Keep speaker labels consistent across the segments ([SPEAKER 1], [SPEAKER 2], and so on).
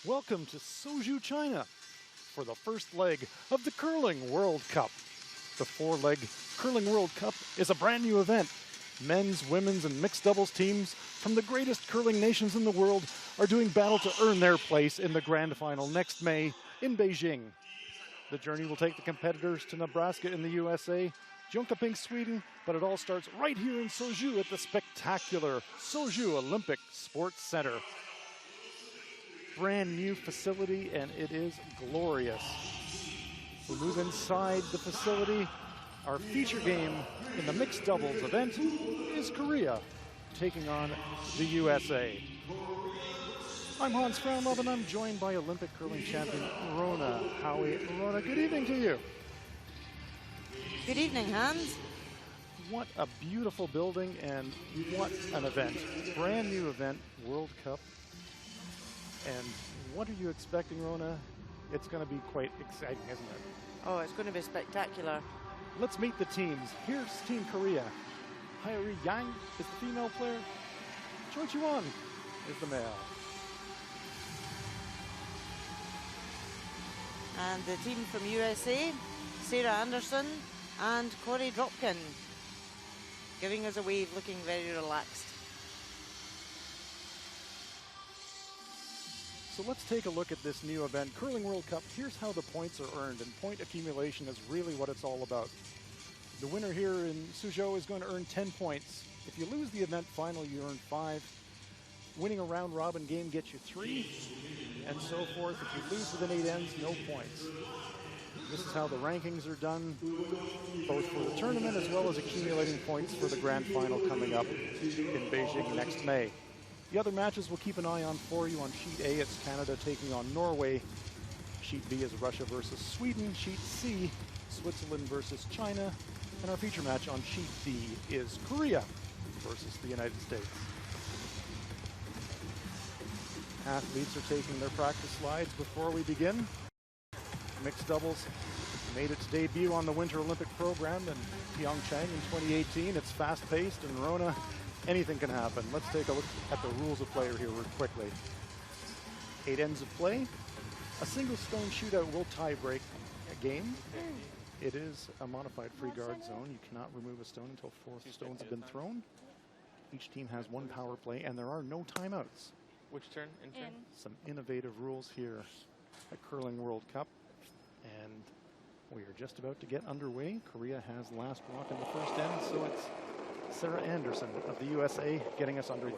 [SPEAKER 1] Welcome to Suzhou, China, for the first leg of the Curling World Cup. The four-leg Curling World Cup is a brand new event. Men's, women's, and mixed doubles teams from the greatest curling nations in the world are doing battle to earn their place in the grand final next May in Beijing. The journey will take the competitors to Nebraska in the USA, Jönköping, Sweden, but it all starts right here in Suzhou at the spectacular Suzhou Olympic Sports Center. Brand new facility, and it is glorious. We move inside the facility. Our feature game in the mixed doubles event is Korea taking on the USA. I'm Hans Franlov, and I'm joined by Olympic curling champion Rona Howie. Rona, good evening to you.
[SPEAKER 2] Good evening, Hans.
[SPEAKER 1] What a beautiful building, and what an event. Brand new event, World Cup. And what are you expecting, Rona? It's going to be quite exciting, isn't it?
[SPEAKER 2] Oh, it's going to be spectacular.
[SPEAKER 1] Let's meet the teams. Here's Team Korea. Hyori Yang is the female player. Choi Chi-won is the male.
[SPEAKER 2] And the team from USA, Sarah Anderson and Corey Dropkin, giving us a wave, looking very relaxed.
[SPEAKER 1] So let's take a look at this new event, Curling World Cup. Here's how the points are earned, and point accumulation is really what it's all about. The winner here in Suzhou is going to earn 10 points. If you lose the event final, you earn 5. Winning a round robin game gets you 3, and so forth. If you lose within 8 ends, no points. This is how the rankings are done, both for the tournament as well as accumulating points for the grand final coming up in Beijing next May. The other matches we'll keep an eye on for you. On Sheet A, it's Canada taking on Norway. Sheet B is Russia versus Sweden. Sheet C, Switzerland versus China. And our feature match on Sheet D is Korea versus the United States. Athletes are taking their practice slides before we begin. Mixed doubles made its debut on the Winter Olympic program in Pyeongchang in 2018. It's fast-paced, and Rona, anything can happen. Let's take a look at the rules of play here real quickly. 8 ends of play. A single stone shootout will tie break a game. It is a modified free guard zone. You cannot remove a stone until 4 stones have been thrown. Each team has 1 power play, and there are no timeouts.
[SPEAKER 3] Which turn? In turn?
[SPEAKER 1] Some innovative rules here at Curling World Cup. And we are just about to get underway. Korea has last walk in the first end, so it's Sarah Anderson of the USA getting us underway.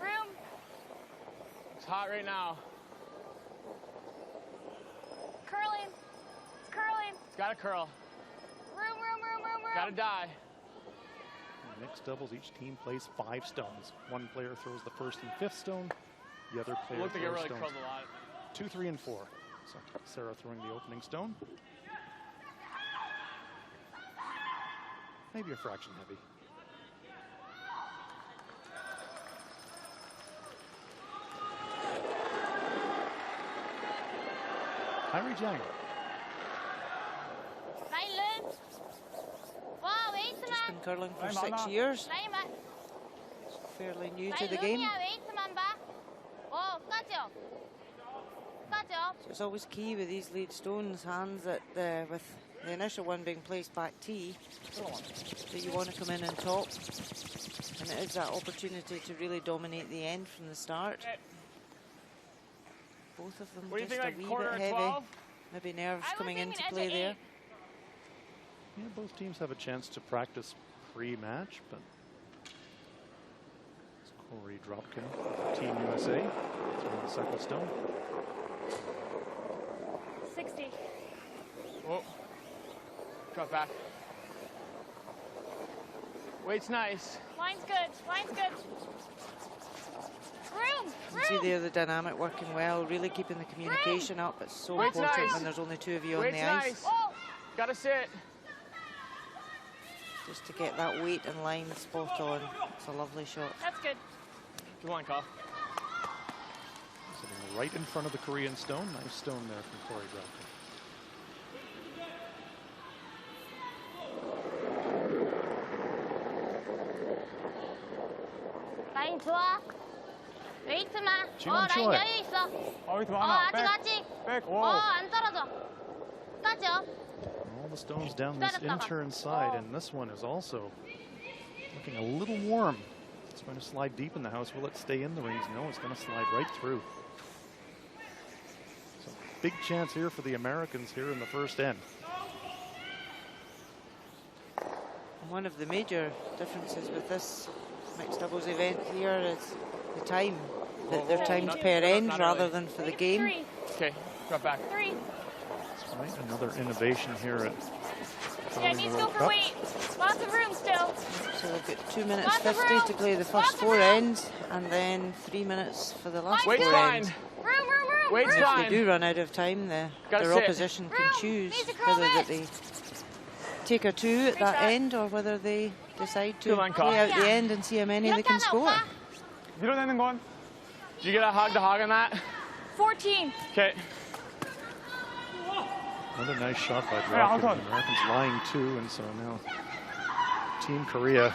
[SPEAKER 4] Room.
[SPEAKER 3] It's hot right now.
[SPEAKER 4] Curling. It's curling.
[SPEAKER 3] It's got to curl.
[SPEAKER 4] Room.
[SPEAKER 3] Got to die.
[SPEAKER 1] In mixed doubles, each team plays 5 stones. One player throws the first and 5th stone. The other player
[SPEAKER 3] Looked like it
[SPEAKER 1] throws
[SPEAKER 3] really
[SPEAKER 1] stones
[SPEAKER 3] curled a lot.
[SPEAKER 1] 2, 3, and 4. So Sarah throwing the opening stone. Maybe a fraction heavy. Hyori Yang.
[SPEAKER 2] She's been curling for 6 years. Fairly new to the game. So it's always key with these lead stones, Hans, that with the initial one being placed back tee, that you want to come in and top. And it is that opportunity to really dominate the end from the start. Both of them just a wee bit heavy.
[SPEAKER 3] 12?
[SPEAKER 2] Maybe nerves coming into play there.
[SPEAKER 1] Yeah, both teams have a chance to practice pre-match, but it's Corey Dropkin, Team USA, throwing the second stone.
[SPEAKER 4] 60.
[SPEAKER 3] Whoa. Drop back. Weight's nice.
[SPEAKER 4] Line's good. Line's good. Room.
[SPEAKER 2] You can see there the dynamic working well, really keeping the communication up. It's so
[SPEAKER 3] Weight's
[SPEAKER 2] important
[SPEAKER 3] nice.
[SPEAKER 2] when there's only 2 of you on
[SPEAKER 3] Weight's
[SPEAKER 2] the ice.
[SPEAKER 3] nice. Got to sit.
[SPEAKER 2] Just to get that weight and line spot on. It's a lovely shot.
[SPEAKER 4] That's good.
[SPEAKER 3] Come on, Kyle.
[SPEAKER 1] Sitting right in front of the Korean stone. Nice stone there from Corey Dropkin.
[SPEAKER 4] Line 좋아. 웨이트만.
[SPEAKER 1] 지원
[SPEAKER 4] 라인
[SPEAKER 1] 좋아요.
[SPEAKER 4] 여유 있어.
[SPEAKER 3] 웨이트
[SPEAKER 4] 아직.
[SPEAKER 3] 백.
[SPEAKER 4] 안 떨어져. 끝까지요.
[SPEAKER 1] All the stones down this in-turn side, and this one is also looking a little warm. It's going to slide deep in the house. Will it stay in the rings? No, it's going to slide right through. So big chance here for the Americans here in the first end.
[SPEAKER 2] One of the major differences with this mixed doubles event here is the time. That they're timed per end rather than for the game.
[SPEAKER 4] 3.
[SPEAKER 3] Okay, drop back.
[SPEAKER 4] 3.
[SPEAKER 1] Right, another innovation here at
[SPEAKER 4] Yeah, it needs to go for weight. Lots of room still.
[SPEAKER 2] So we've got 2 minutes
[SPEAKER 4] Lots of
[SPEAKER 2] 50
[SPEAKER 4] room.
[SPEAKER 2] to play the
[SPEAKER 4] Lots
[SPEAKER 2] first
[SPEAKER 4] of
[SPEAKER 2] 4
[SPEAKER 4] room.
[SPEAKER 2] ends, and then 3 minutes for the last 4
[SPEAKER 3] Weight's
[SPEAKER 2] ends.
[SPEAKER 3] fine.
[SPEAKER 4] Room.
[SPEAKER 3] Weight's
[SPEAKER 2] If they
[SPEAKER 3] fine.
[SPEAKER 2] do run out of time,
[SPEAKER 3] Gotta
[SPEAKER 2] their
[SPEAKER 3] sit.
[SPEAKER 2] opposition can
[SPEAKER 4] Room.
[SPEAKER 2] choose
[SPEAKER 4] Needs to curl
[SPEAKER 2] whether that
[SPEAKER 4] it.
[SPEAKER 2] they take a 2 at that
[SPEAKER 4] shot.
[SPEAKER 2] end or whether they decide to
[SPEAKER 3] Good line call.
[SPEAKER 2] play out the
[SPEAKER 4] Yeah.
[SPEAKER 2] end and see how many they can
[SPEAKER 4] 이렇게 하자,
[SPEAKER 2] score.
[SPEAKER 4] 오빠.
[SPEAKER 3] 밀어내는 건. Did you get a hog to hog on that?
[SPEAKER 4] 14.
[SPEAKER 3] Okay.
[SPEAKER 1] Another nice shot by
[SPEAKER 3] Yeah,
[SPEAKER 1] Brock.
[SPEAKER 3] hold on.
[SPEAKER 1] The Americans lying two, and so now Team Korea,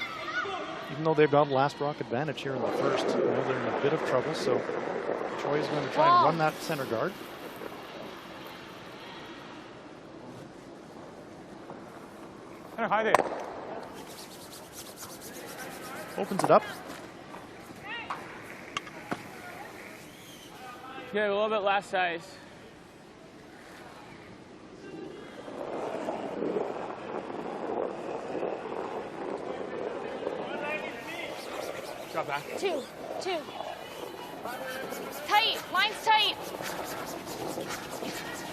[SPEAKER 1] even though they've got last rock advantage here in the first, now they're in a bit of trouble. So Choi is going to try and run that center guard.
[SPEAKER 3] 가야 돼.
[SPEAKER 1] Opens it up.
[SPEAKER 3] Yeah, a little bit less size. Drop back.
[SPEAKER 4] 2. Tight. Line's tight.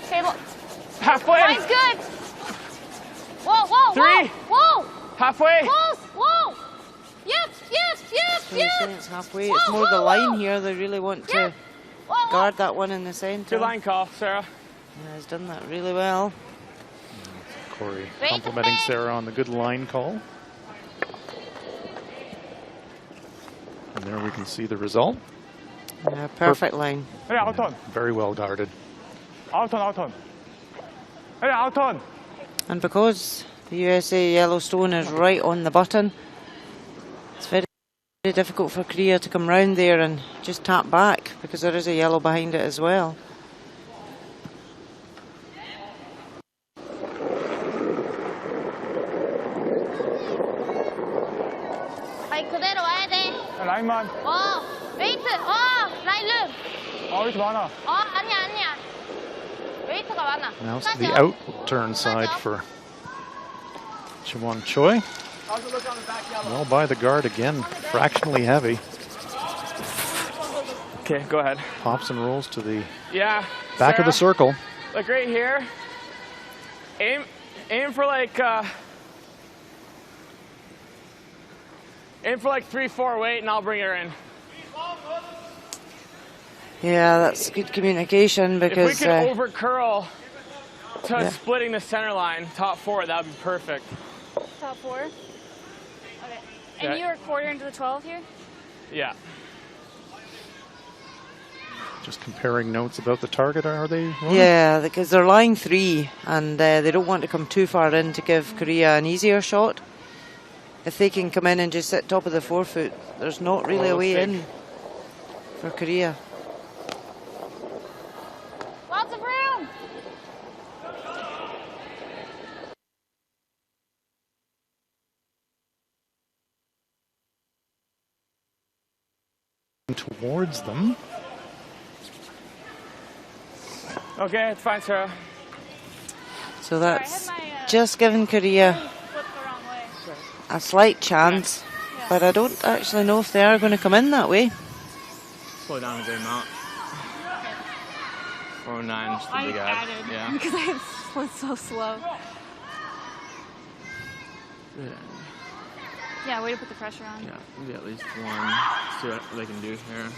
[SPEAKER 4] Okay, look.
[SPEAKER 3] Halfway.
[SPEAKER 4] Line's good. Whoa.
[SPEAKER 3] 3.
[SPEAKER 4] Whoa.
[SPEAKER 3] Halfway.
[SPEAKER 4] Close. Whoa. Yep.
[SPEAKER 2] So you're saying it's halfway. It's more the line here. They really want to
[SPEAKER 4] Whoa.
[SPEAKER 2] guard that one in the centre.
[SPEAKER 3] Good line call, Sarah.
[SPEAKER 2] Yeah, he's done that really well.
[SPEAKER 1] Corey
[SPEAKER 4] Wait,
[SPEAKER 1] complimenting
[SPEAKER 4] defend.
[SPEAKER 1] Sarah on the good line call. And there we can see the result.
[SPEAKER 2] Yeah, perfect line.
[SPEAKER 3] 아웃턴.
[SPEAKER 1] Very well guarded.
[SPEAKER 3] 아웃턴. 아웃턴.
[SPEAKER 2] And because the USA Yellowstone is right on the button, it's very difficult for Korea to come round there and just tap back because there is a yellow behind it as well.
[SPEAKER 4] 아니, 그대로 와야 돼.
[SPEAKER 3] 라인만.
[SPEAKER 4] 웨이트. 라인 룸.
[SPEAKER 3] 웨이트 많아.
[SPEAKER 4] 아니야. 웨이트가 많아.
[SPEAKER 1] Now to
[SPEAKER 4] 끝까지요.
[SPEAKER 1] the out turn side for Chimwon Choi. Well by the guard again, fractionally heavy.
[SPEAKER 3] Okay, go ahead.
[SPEAKER 1] Pops and rolls to the
[SPEAKER 3] Yeah.
[SPEAKER 1] back of the
[SPEAKER 3] Sarah,
[SPEAKER 1] circle.
[SPEAKER 3] like right here. Aim for like 3-4 weight, and I'll bring her in.
[SPEAKER 2] Yeah, that's good communication
[SPEAKER 3] If we
[SPEAKER 2] because
[SPEAKER 3] could over curl to
[SPEAKER 2] yeah.
[SPEAKER 3] splitting the center line, top 4, that would be perfect.
[SPEAKER 4] Top 4. Okay.
[SPEAKER 3] Yeah.
[SPEAKER 4] And you are quarter into the 12 here?
[SPEAKER 3] Yeah.
[SPEAKER 1] Just comparing notes about the target, are they? Ronan?
[SPEAKER 2] yeah, because they're lying 3 and they don't want to come too far in to give Korea an easier shot. If they can come in and just sit top of the 4-foot, there's not really a way in for Korea.
[SPEAKER 4] Lots of room.
[SPEAKER 1] Towards them.
[SPEAKER 3] Okay, it's fine, Sarah.
[SPEAKER 2] So
[SPEAKER 4] Sorry, I
[SPEAKER 2] that's
[SPEAKER 4] had my,
[SPEAKER 2] just given Korea
[SPEAKER 4] flipped the wrong way.
[SPEAKER 2] a slight chance, but I don't actually know if they are going to come in that way.
[SPEAKER 3] Slow down a good amount. 409 should be good. Yeah.
[SPEAKER 4] because I was so slow. Yeah, way to put the pressure on.
[SPEAKER 3] Yeah, maybe at least one. See what they can do here.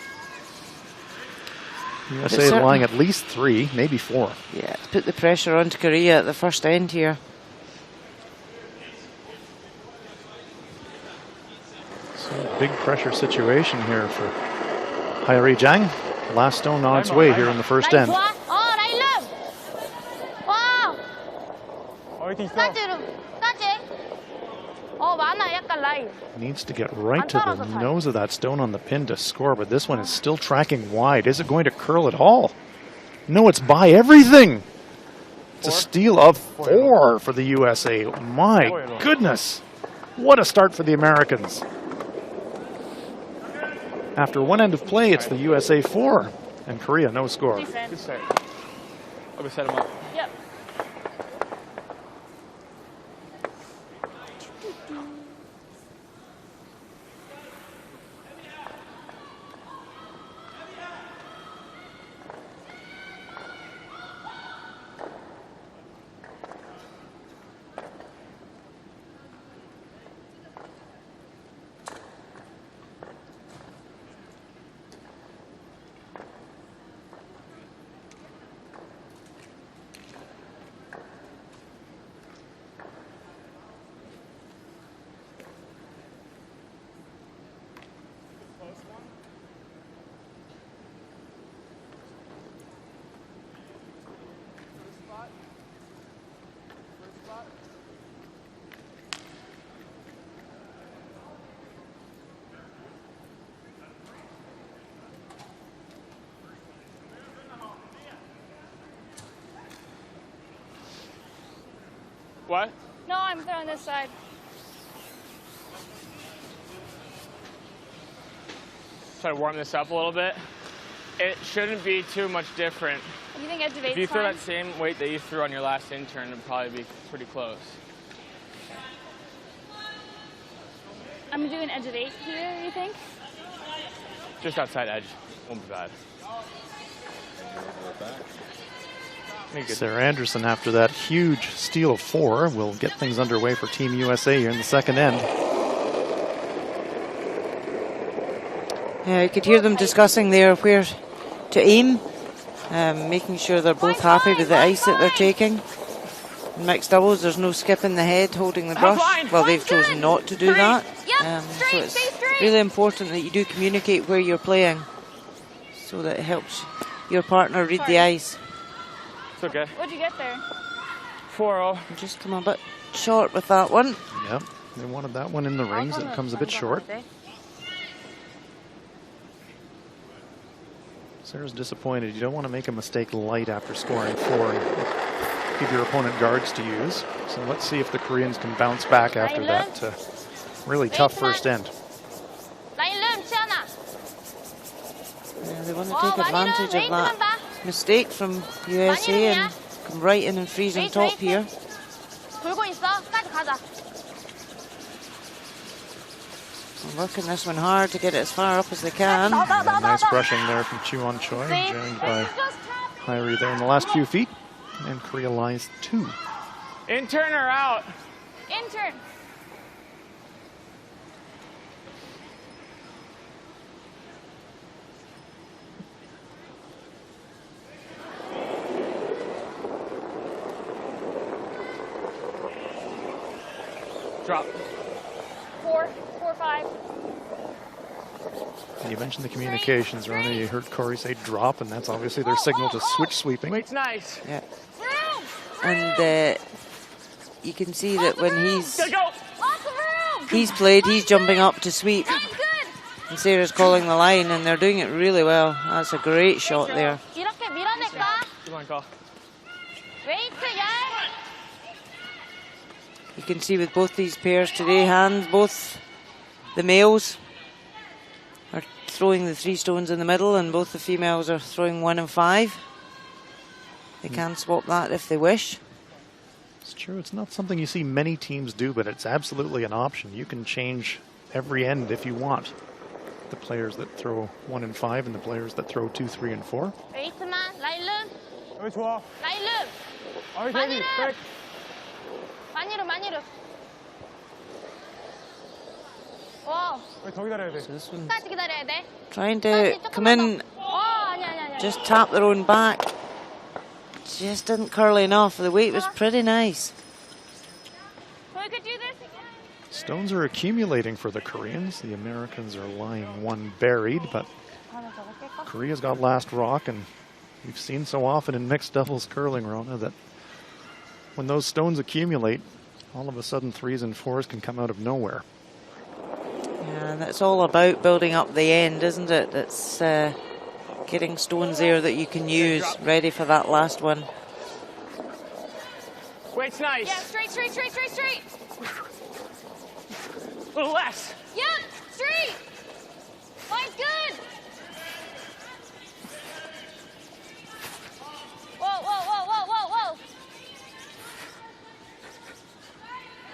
[SPEAKER 1] USA
[SPEAKER 2] certain-
[SPEAKER 1] lying at least 3, maybe 4.
[SPEAKER 2] Yeah, to put the pressure onto Korea at the first end here.
[SPEAKER 1] So big pressure situation here for Hairi Jang. Last stone on its way here in the first
[SPEAKER 4] 라인
[SPEAKER 1] end.
[SPEAKER 4] 좋아? 라인 룸. 와.
[SPEAKER 3] 웨이팅 있어.
[SPEAKER 4] 끝까지 룸. 끝까지. 많아. 약간 라인.
[SPEAKER 1] Needs to get right to the nose of that stone on the pin to score, but this one is still tracking wide. Is it going to curl at all? No, it's by everything. It's a steal of 4 for the USA. My goodness. What a start for the Americans. After one end of play, it's the USA 4 and Korea no score.
[SPEAKER 3] Good set. I'll go set him up.
[SPEAKER 4] Yep.
[SPEAKER 3] What?
[SPEAKER 4] No, I'm throwing this side.
[SPEAKER 3] Try to warm this up a little bit. It shouldn't be too much different.
[SPEAKER 4] You think edge of eight's
[SPEAKER 3] If you throw
[SPEAKER 4] fine?
[SPEAKER 3] that same weight that you threw on your last intern, it'd probably be pretty close.
[SPEAKER 4] I'm doing edge of 8 here, you think?
[SPEAKER 3] Just outside edge. Won't be bad.
[SPEAKER 1] Sarah Anderson, after that huge steal of 4, will get things underway for Team USA here in the second end.
[SPEAKER 2] Yeah, you could hear them discussing there where to aim, making sure they're both happy with the ice that they're taking. In mixed doubles, there's no skipping the head, holding the brush. Well, they've chosen not to do that. So it's really important that you do communicate where you're playing so that it helps your partner read the ice.
[SPEAKER 3] It's okay.
[SPEAKER 4] What'd you get there?
[SPEAKER 3] 4-0.
[SPEAKER 2] Just come a bit short with that one.
[SPEAKER 1] Yep, they wanted that one in the rings. It comes a bit short. Sarah's disappointed. You don't want to make a mistake light after scoring 4 and give your opponent guards to use. So let's see if the Koreans can bounce back after that really tough first end.
[SPEAKER 2] Yeah, they want to take advantage of that mistake from USA and come right in and freeze on top here. They're working this one hard to get it as far up as they can.
[SPEAKER 1] Yeah, nice brushing there from Chuan Choi, joined by Hyrie there in the last few feet. And Korea lies 2.
[SPEAKER 3] Intern or out?
[SPEAKER 4] Intern.
[SPEAKER 3] Drop.
[SPEAKER 4] 4, 5.
[SPEAKER 1] You mentioned the communications, Rona. You heard Corey say drop, and that's obviously their signal to switch sweeping.
[SPEAKER 3] Weight's nice.
[SPEAKER 2] Yeah. And you can see that when he's played, he's jumping up to sweep. And Sarah's calling the line, and they're doing it really well. That's a great shot there.
[SPEAKER 3] Come on, call.
[SPEAKER 2] You can see with both these pairs today, both the males are throwing the 3 stones in the middle, and both the females are throwing 1 and 5. They can swap that if they wish.
[SPEAKER 1] It's true. It's not something you see many teams do, but it's absolutely an option. You can change every end if you want. The players that throw 1 and 5 and the players that throw 2, 3, and 4.
[SPEAKER 3] 여기 좋아. 아이, 데뷔. 백. 더 기다려야 돼.
[SPEAKER 2] So this one trying to come in, just tap their own back. Just didn't curl enough. The weight was pretty nice.
[SPEAKER 4] We could do this again.
[SPEAKER 1] Stones are accumulating for the Koreans. The Americans are lying 1 buried, but Korea's got last rock, and we've seen so often in mixed doubles curling, Rona, that when those stones accumulate, All of a sudden, 3s and 4s can come out of nowhere.
[SPEAKER 2] Yeah, and it's all about building up the end, isn't it? It's getting stones there that you can use, ready for that last one.
[SPEAKER 3] Weight's nice.
[SPEAKER 4] Yeah, straight, straight, straight, straight, straight.
[SPEAKER 3] A little less.
[SPEAKER 4] Yep, straight. Line's good. Whoa, whoa, whoa, whoa, whoa, whoa.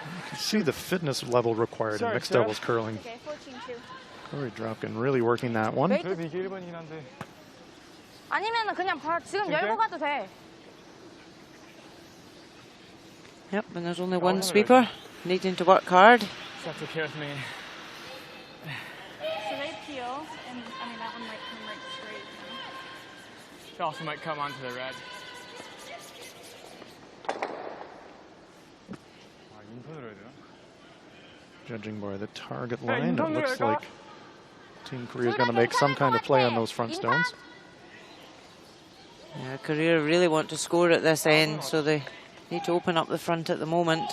[SPEAKER 1] You can see the fitness level required in mixed doubles curling.
[SPEAKER 4] Okay, 14-2.
[SPEAKER 1] Corey Dropkin really working that one.
[SPEAKER 4] 아니면은 그냥 지금 열고 가도 돼.
[SPEAKER 2] Yep, and there's only one sweeper, needing to work hard.
[SPEAKER 3] That's okay with me.
[SPEAKER 4] So they peel, and I mean that one might come right straight.
[SPEAKER 3] It also might come onto the red.
[SPEAKER 1] Judging by the target line, it looks like Team Korea is going to make some kind of play on those front stones.
[SPEAKER 2] Yeah, Korea really want to score at this end, so they need to open up the front at the moment.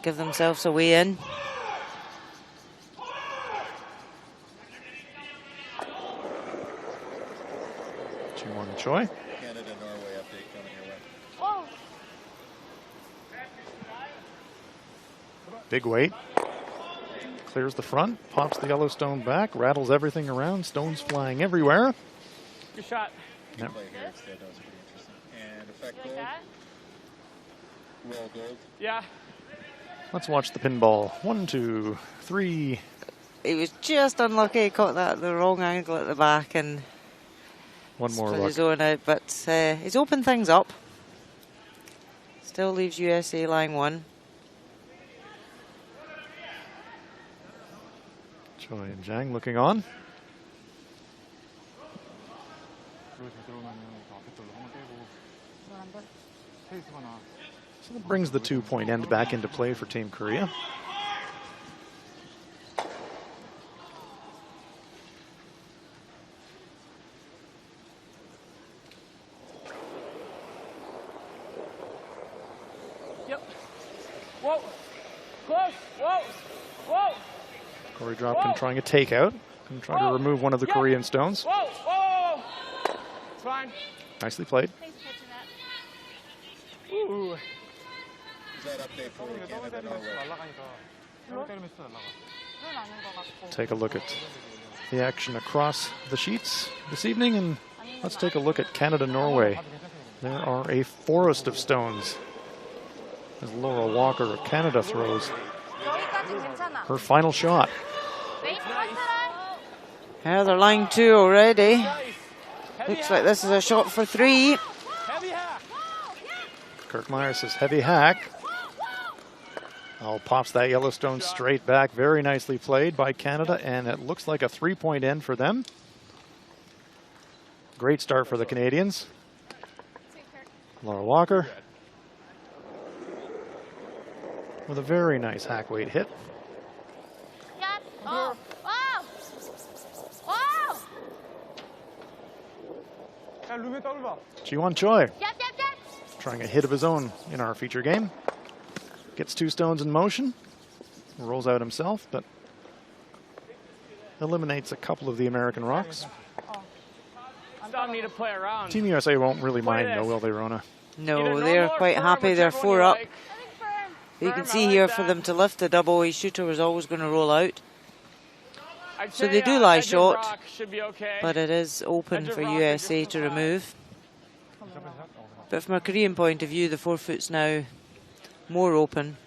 [SPEAKER 2] Give themselves a way in.
[SPEAKER 1] Ji-won Choi.
[SPEAKER 5] Canada-Norway update coming your way.
[SPEAKER 4] Whoa.
[SPEAKER 1] Big weight. Clears the front, pops the yellow stone back, rattles everything around, stones flying everywhere.
[SPEAKER 3] Good shot.
[SPEAKER 1] Yep.
[SPEAKER 5] Play here instead, that was pretty interesting. And effect
[SPEAKER 4] Like
[SPEAKER 5] gold,
[SPEAKER 4] that?
[SPEAKER 5] roll gold.
[SPEAKER 3] Yeah.
[SPEAKER 1] Let's watch the pinball. 1, 2, 3.
[SPEAKER 2] He was just unlucky, he caught that at the wrong angle at the back and
[SPEAKER 1] One more
[SPEAKER 2] split
[SPEAKER 1] look.
[SPEAKER 2] his own out, but he's opened things up. Still leaves USA line 1.
[SPEAKER 1] Choi and Zhang looking on. So that brings the 2-point end back into play for Team Korea.
[SPEAKER 3] Yep. Whoa. Close. Whoa. Whoa.
[SPEAKER 1] Corey Dropkin trying a takeout and trying to remove one of the Korean stones.
[SPEAKER 3] Whoa. Whoa. It's fine.
[SPEAKER 1] Nicely played.
[SPEAKER 4] Thanks for catching that.
[SPEAKER 3] Ooh.
[SPEAKER 5] Is that update for Canada-Norway?
[SPEAKER 1] Take a look at the action across the sheets this evening, and let's take a look at Canada-Norway. There are a forest of stones as Laura Walker of Canada throws
[SPEAKER 4] 여기까지 괜찮아.
[SPEAKER 1] her final shot.
[SPEAKER 4] 웨이트 컨트롤.
[SPEAKER 2] Yeah, they're line 2 already. Looks like this is a shot for 3.
[SPEAKER 3] Heavy hack.
[SPEAKER 1] Kirk Meyer says heavy hack. Oh, pops that Yellowstone straight back. Very nicely played by Canada, and it looks like a 3-point end for them. Great start for the Canadians. Laura Walker with a very nice hack weight hit.
[SPEAKER 4] Yep. Oh. Wow. Wow.
[SPEAKER 1] Ji-won Choi
[SPEAKER 4] Yep, yep, yep.
[SPEAKER 1] trying a hit of his own in our feature game. Gets 2 stones in motion. Rolls out himself, but eliminates a couple of the American rocks.
[SPEAKER 3] Still need to play around.
[SPEAKER 1] Team USA won't really mind, though, will they, Rona?
[SPEAKER 2] No,
[SPEAKER 3] Either
[SPEAKER 2] they're
[SPEAKER 3] normal or
[SPEAKER 2] quite
[SPEAKER 3] firm,
[SPEAKER 2] happy. They're
[SPEAKER 3] whichever one
[SPEAKER 2] 4
[SPEAKER 3] you
[SPEAKER 2] up.
[SPEAKER 3] like.
[SPEAKER 4] I think firm.
[SPEAKER 2] You can
[SPEAKER 3] Firm,
[SPEAKER 2] see
[SPEAKER 3] I
[SPEAKER 2] here
[SPEAKER 3] like
[SPEAKER 2] for
[SPEAKER 3] that.
[SPEAKER 2] them to lift the double, his shooter was always going to roll out.
[SPEAKER 3] I'd
[SPEAKER 2] So
[SPEAKER 3] say,
[SPEAKER 2] they do lie
[SPEAKER 3] edge of
[SPEAKER 2] short,
[SPEAKER 3] rock should be okay.
[SPEAKER 2] but it is open
[SPEAKER 3] Edge of
[SPEAKER 2] for
[SPEAKER 3] rock or
[SPEAKER 2] USA
[SPEAKER 3] just
[SPEAKER 2] to
[SPEAKER 3] flat.
[SPEAKER 2] remove. But from a Korean point of view, the 4-foot's now more open.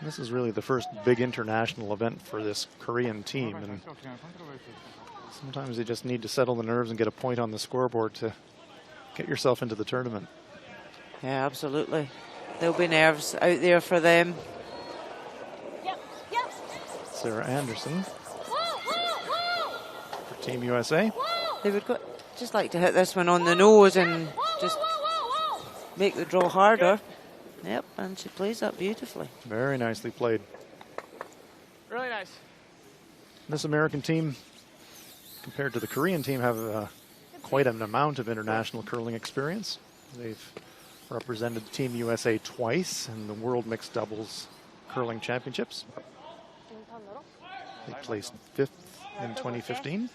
[SPEAKER 1] This is really the first big international event for this Korean team, and sometimes you just need to settle the nerves and get a point on the scoreboard to get yourself into the tournament.
[SPEAKER 2] Yeah, absolutely. There'll be nerves out there for them.
[SPEAKER 4] Yep, yep.
[SPEAKER 1] Sarah Anderson
[SPEAKER 4] Whoa, whoa, whoa.
[SPEAKER 1] for Team USA.
[SPEAKER 4] Whoa.
[SPEAKER 2] They would just like to hit this one on the nose and just
[SPEAKER 4] Whoa.
[SPEAKER 2] make the draw harder. Yep, and she plays that beautifully.
[SPEAKER 1] Very nicely played.
[SPEAKER 3] Really nice.
[SPEAKER 1] This American team, compared to the Korean team, have quite an amount of international curling experience. They've represented Team USA twice in the World Mixed Doubles Curling Championships. They placed 5th in 2015.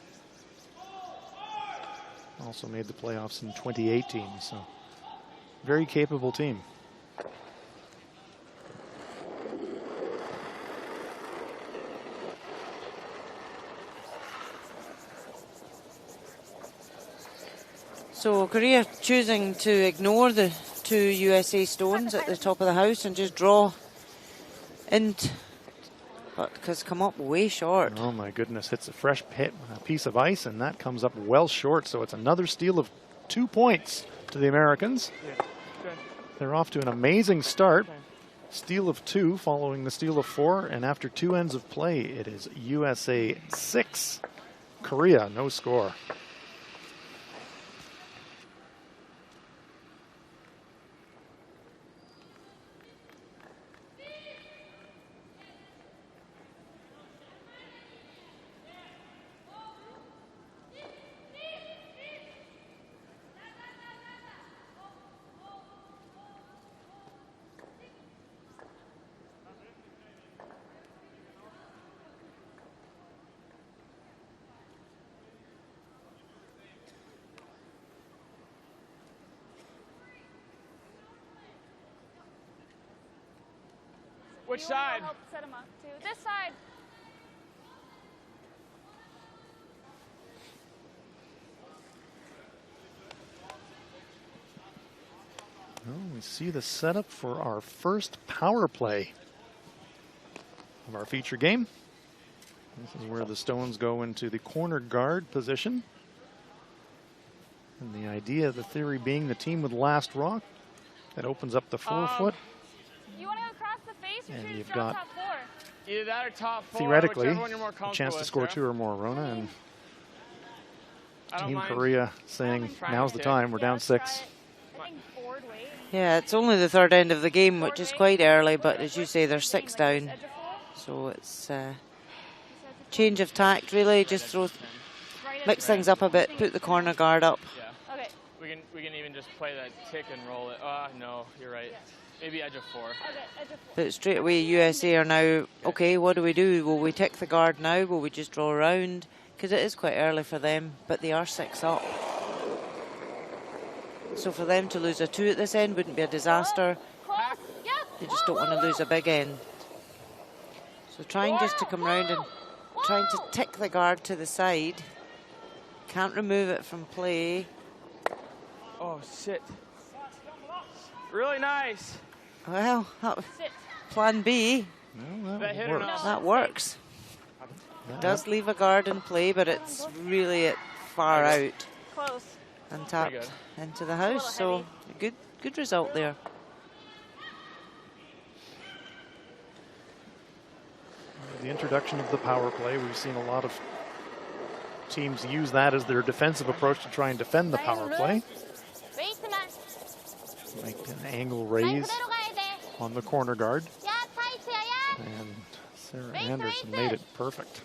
[SPEAKER 1] Also made the playoffs in 2018, so very capable team.
[SPEAKER 2] So Korea choosing to ignore the 2 USA stones at the top of the house and just draw into, but because come up way short.
[SPEAKER 1] Oh my goodness, hits a fresh piece of ice, and that comes up well short, so it's another steal of 2 points to the Americans. They're off to an amazing start. Steal of 2 following the steal of 4, and after 2 ends of play, it is USA 6, Korea no score.
[SPEAKER 3] Which
[SPEAKER 4] You wanna
[SPEAKER 3] side?
[SPEAKER 4] help set 'em up too. This side.
[SPEAKER 1] Well, we see the setup for our first power play of our feature game. This is where the stones go into the corner guard position. And the idea, the theory being the team with last rock that opens up the 4-foot.
[SPEAKER 4] You want to go across the face or
[SPEAKER 1] And
[SPEAKER 4] should we
[SPEAKER 1] you've
[SPEAKER 4] draw
[SPEAKER 1] got
[SPEAKER 4] top 4?
[SPEAKER 3] Either that or top 4.
[SPEAKER 1] Theoretically,
[SPEAKER 3] whichever one you're more
[SPEAKER 1] a
[SPEAKER 3] comfortable
[SPEAKER 1] chance to
[SPEAKER 3] with,
[SPEAKER 1] score
[SPEAKER 3] Sarah.
[SPEAKER 1] 2 or more, Rona, and
[SPEAKER 3] I don't
[SPEAKER 1] Team
[SPEAKER 3] mind.
[SPEAKER 1] Korea saying,
[SPEAKER 3] Trying
[SPEAKER 1] now's
[SPEAKER 3] to
[SPEAKER 1] the
[SPEAKER 3] kick.
[SPEAKER 1] time, we're
[SPEAKER 4] Yeah,
[SPEAKER 1] down
[SPEAKER 4] let's try
[SPEAKER 1] 6.
[SPEAKER 4] it. I think forward weight.
[SPEAKER 2] Yeah, it's only the 3rd end of the game, which is quite early, but as you say, they're 6 down.
[SPEAKER 4] Edge of 4.
[SPEAKER 2] So it's change of tact, really. Just throw,
[SPEAKER 4] Right
[SPEAKER 2] mix things up a bit, put the corner guard up.
[SPEAKER 3] Yeah.
[SPEAKER 4] Okay.
[SPEAKER 3] We can even just play that tick and roll it. No, you're right. Maybe edge of 4.
[SPEAKER 4] Okay, edge of 4.
[SPEAKER 2] But straight away, USA are now, okay, what do we do? Will we tick the guard now? Will we just draw around? Because it is quite early for them, but they are 6 up. So for them to lose a 2 at this end wouldn't be a disaster.
[SPEAKER 4] Close. Yep.
[SPEAKER 2] They just don't want to lose a big end. So trying just to come round and trying to tick the guard to the side. Can't remove it from play.
[SPEAKER 3] Oh, shit. Really nice.
[SPEAKER 2] Well,
[SPEAKER 4] Sit.
[SPEAKER 2] plan B,
[SPEAKER 1] Well,
[SPEAKER 3] That hit or
[SPEAKER 1] works.
[SPEAKER 3] not?
[SPEAKER 2] that works.
[SPEAKER 1] Yeah.
[SPEAKER 2] Does leave a guard in play, but it's really at far out
[SPEAKER 4] Close.
[SPEAKER 2] and tapped
[SPEAKER 3] good.
[SPEAKER 2] into the house. So good result there.
[SPEAKER 1] The introduction of the power play, we've seen a lot of teams use that as their defensive approach to try and defend the power play.
[SPEAKER 4] 웨이트만.
[SPEAKER 1] Like an angle
[SPEAKER 4] 라인
[SPEAKER 1] raise
[SPEAKER 4] 그대로 가야 돼.
[SPEAKER 1] on the corner guard.
[SPEAKER 4] 야, 타이트야, 야.
[SPEAKER 1] And Sarah Anderson made it perfect.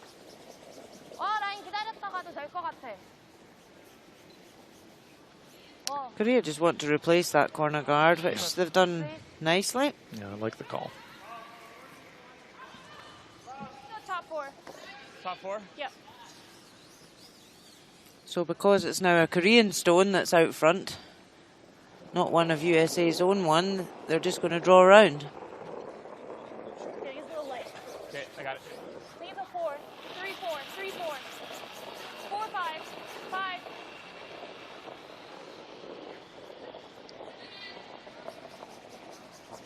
[SPEAKER 4] 라인 기다렸다 가도 될 것 같아.
[SPEAKER 2] Korea just want to replace that corner guard, which they've done nicely.
[SPEAKER 1] Yeah, I like the call.
[SPEAKER 4] Top 4.
[SPEAKER 3] Top 4?
[SPEAKER 4] Yep.
[SPEAKER 2] So because it's now a Korean stone that's out front, not one of USA's own one, they're just going to draw around.
[SPEAKER 4] Okay, he's a little light.
[SPEAKER 3] Okay, I got it.
[SPEAKER 4] Leave a 4. 3, 4. 3, 4. 4, 5. 5.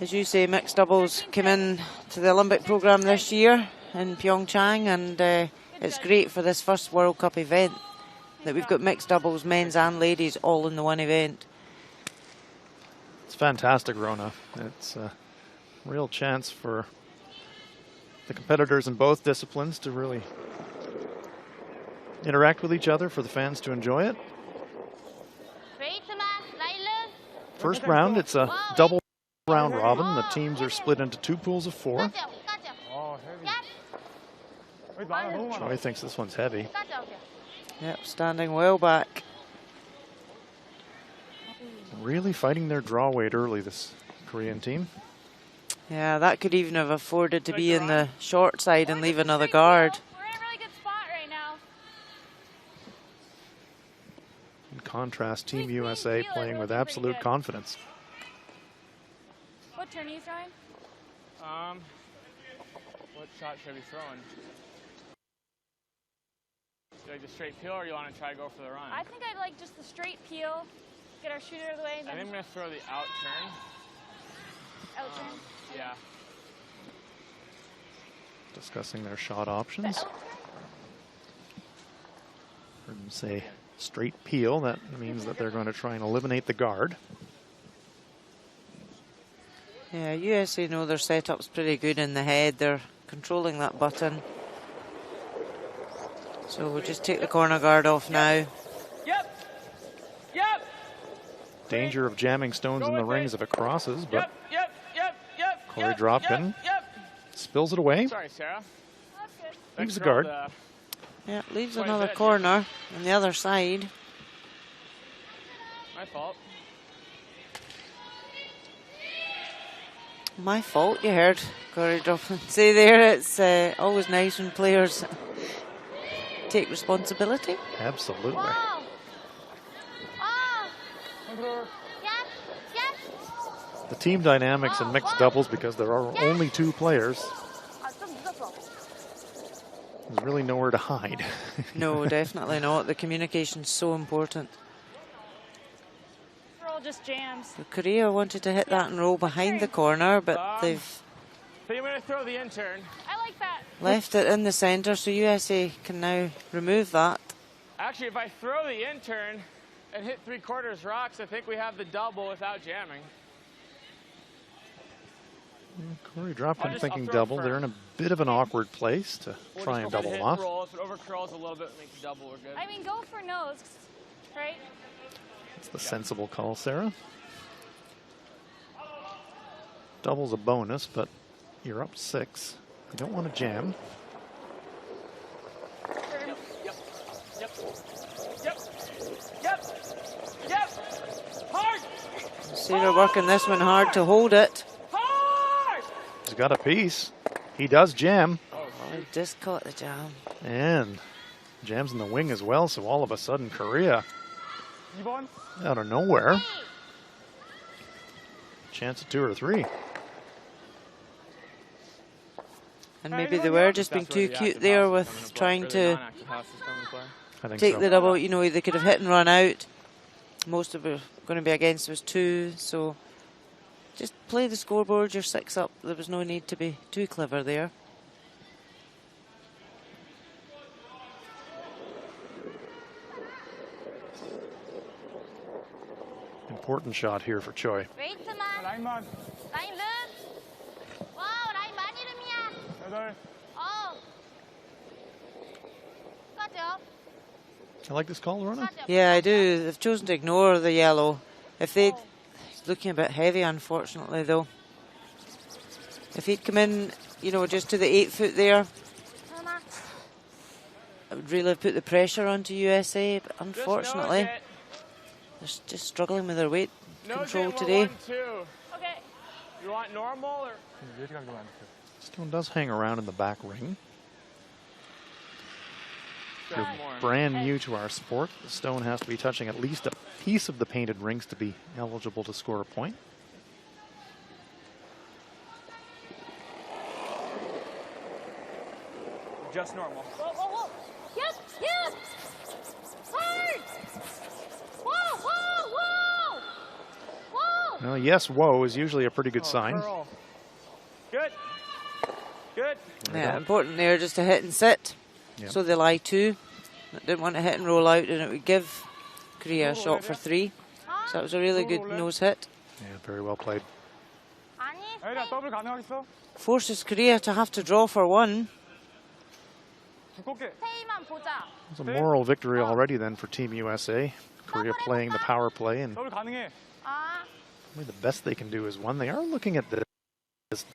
[SPEAKER 2] As you say, mixed doubles came in to the Olympic programme this year in Pyeongchang, and it's great for this first World Cup event that we've got mixed doubles, men's and ladies, all in the one event.
[SPEAKER 1] It's fantastic, Rona. It's a real chance for the competitors in both disciplines to really interact with each other, for the fans to enjoy it.
[SPEAKER 4] 웨이트만. 라일은.
[SPEAKER 1] First round, it's a double round robin. The teams are split into 2 pools of 4.
[SPEAKER 4] 까져. 까져.
[SPEAKER 3] Oh, heavy.
[SPEAKER 4] 야.
[SPEAKER 1] Troy thinks this one's heavy.
[SPEAKER 4] 까져.
[SPEAKER 2] Yep, standing well back.
[SPEAKER 1] Really fighting their draw weight early, this Korean team.
[SPEAKER 2] Yeah, that could even have afforded to be in the short side and leave another guard.
[SPEAKER 4] We're in a really good spot right now.
[SPEAKER 1] In contrast, Team USA playing with absolute confidence.
[SPEAKER 4] What turn are you throwing?
[SPEAKER 3] What shot should I be throwing? Like the straight peel, or you want to try to go for the run?
[SPEAKER 4] I think I'd like just the straight peel, get our shooter out of the way.
[SPEAKER 3] I think I'm going to throw the out turn.
[SPEAKER 4] Out turn.
[SPEAKER 3] Yeah.
[SPEAKER 1] Discussing their shot options.
[SPEAKER 4] The out turn?
[SPEAKER 1] Heard them say straight peel. That means that they're going to try and eliminate the guard.
[SPEAKER 2] Yeah, USA know their setup's pretty good in the head. They're controlling that button. So we'll just take the corner guard off now.
[SPEAKER 3] Yep. Yep.
[SPEAKER 1] Danger of jamming stones in the rings if it crosses, but
[SPEAKER 3] Yep.
[SPEAKER 1] Corey Dropkin spills it away.
[SPEAKER 3] Sorry, Sarah.
[SPEAKER 4] That's good.
[SPEAKER 1] Leaves the guard.
[SPEAKER 2] Yeah, leaves
[SPEAKER 3] Quite a
[SPEAKER 2] another
[SPEAKER 3] bit,
[SPEAKER 2] corner on the other side.
[SPEAKER 3] My fault.
[SPEAKER 2] My fault, you heard Corey Dropkin say there. It's always nice when players take responsibility.
[SPEAKER 1] Absolutely.
[SPEAKER 4] Wow. Oh. Yes. Yes.
[SPEAKER 1] The team dynamics in mixed doubles, because there are only two players, there's really nowhere to hide.
[SPEAKER 2] No, definitely not. The communication's so important.
[SPEAKER 4] Roll just jams.
[SPEAKER 2] So Korea wanted to hit that and roll behind the corner, but they've
[SPEAKER 3] I think I'm going to throw the in turn.
[SPEAKER 4] I like that.
[SPEAKER 2] left it in the center, so USA can now remove that.
[SPEAKER 3] Actually, if I throw the in turn and hit 3/4 rocks, I think we have the double without jamming.
[SPEAKER 1] Corey
[SPEAKER 3] I'll
[SPEAKER 1] Dropkin
[SPEAKER 3] just-
[SPEAKER 1] thinking
[SPEAKER 3] I'll throw it
[SPEAKER 1] double.
[SPEAKER 3] firm.
[SPEAKER 1] They're in a bit of an awkward place to
[SPEAKER 3] We'll
[SPEAKER 1] try
[SPEAKER 3] just
[SPEAKER 1] and
[SPEAKER 3] go ahead
[SPEAKER 1] double
[SPEAKER 3] hit
[SPEAKER 1] off.
[SPEAKER 3] Roll. If it over curls a little bit, make the double, we're good.
[SPEAKER 4] I mean, go for nose, right?
[SPEAKER 1] It's the sensible call, Sarah. Double's a bonus, but you're up 6. You don't want to jam.
[SPEAKER 4] Firm.
[SPEAKER 3] Yep. Hard!
[SPEAKER 2] Sarah working this one hard to hold it.
[SPEAKER 3] Hard!
[SPEAKER 1] He's got a piece. He does jam.
[SPEAKER 2] Oh, he just caught the jam.
[SPEAKER 1] And jams in the wing as well, so all of a sudden Korea,
[SPEAKER 3] 2번.
[SPEAKER 1] out of nowhere, chance of 2 or 3.
[SPEAKER 2] And maybe they were just being too cute there with trying to
[SPEAKER 1] I think
[SPEAKER 2] take
[SPEAKER 1] so.
[SPEAKER 2] the double. You know, they could have hit and run out. Most of it going to be against was 2, so just play the scoreboard. You're 6 up. There was no need to be too clever there.
[SPEAKER 1] Important shot here for Choi.
[SPEAKER 4] 웨이트만.
[SPEAKER 3] 라인만.
[SPEAKER 4] 라인 름. 와우, 라인 많이 름이야.
[SPEAKER 3] 8.
[SPEAKER 4] 어. 까죠?
[SPEAKER 1] I like this call, Lorna.
[SPEAKER 2] Yeah, I do. They've chosen to ignore the yellow. If they'd, he's looking a bit heavy, unfortunately, though. If he'd come in, you know, just to the 8 foot there,
[SPEAKER 4] 하나.
[SPEAKER 2] it would really have put the pressure onto USA. But unfortunately,
[SPEAKER 3] Just
[SPEAKER 2] they're just struggling with their weight
[SPEAKER 3] nose
[SPEAKER 2] control
[SPEAKER 3] it,
[SPEAKER 2] today.
[SPEAKER 3] 1, 2.
[SPEAKER 4] Okay.
[SPEAKER 3] You want normal or?
[SPEAKER 1] Stone does hang around in the back ring. If you're
[SPEAKER 3] More.
[SPEAKER 1] brand new to our sport, the stone has to be touching at least a piece of the painted rings to be eligible to score a point.
[SPEAKER 3] Just normal.
[SPEAKER 4] Whoa, whoa, whoa. Yep, yep. Hard. Whoa, whoa, whoa. Whoa.
[SPEAKER 1] Well, yes, whoa is usually a pretty good sign.
[SPEAKER 3] Curl. Good. Good.
[SPEAKER 2] Yeah, important there just to hit and sit.
[SPEAKER 1] Yeah.
[SPEAKER 2] So they lie 2. Didn't want to hit and roll out, and it would give Korea a shot for 3. So that was a really good nose hit.
[SPEAKER 1] Yeah, very well played.
[SPEAKER 4] 아니.
[SPEAKER 3] 더블 가능하겠어?
[SPEAKER 2] Forces Korea to have to draw for 1.
[SPEAKER 3] 두껍게.
[SPEAKER 4] 페이만 보자.
[SPEAKER 1] It's a moral victory already then for Team USA. Korea playing the power play, and
[SPEAKER 3] 더블 가능해.
[SPEAKER 4] 아.
[SPEAKER 1] probably the best they can do is 1. They are looking at this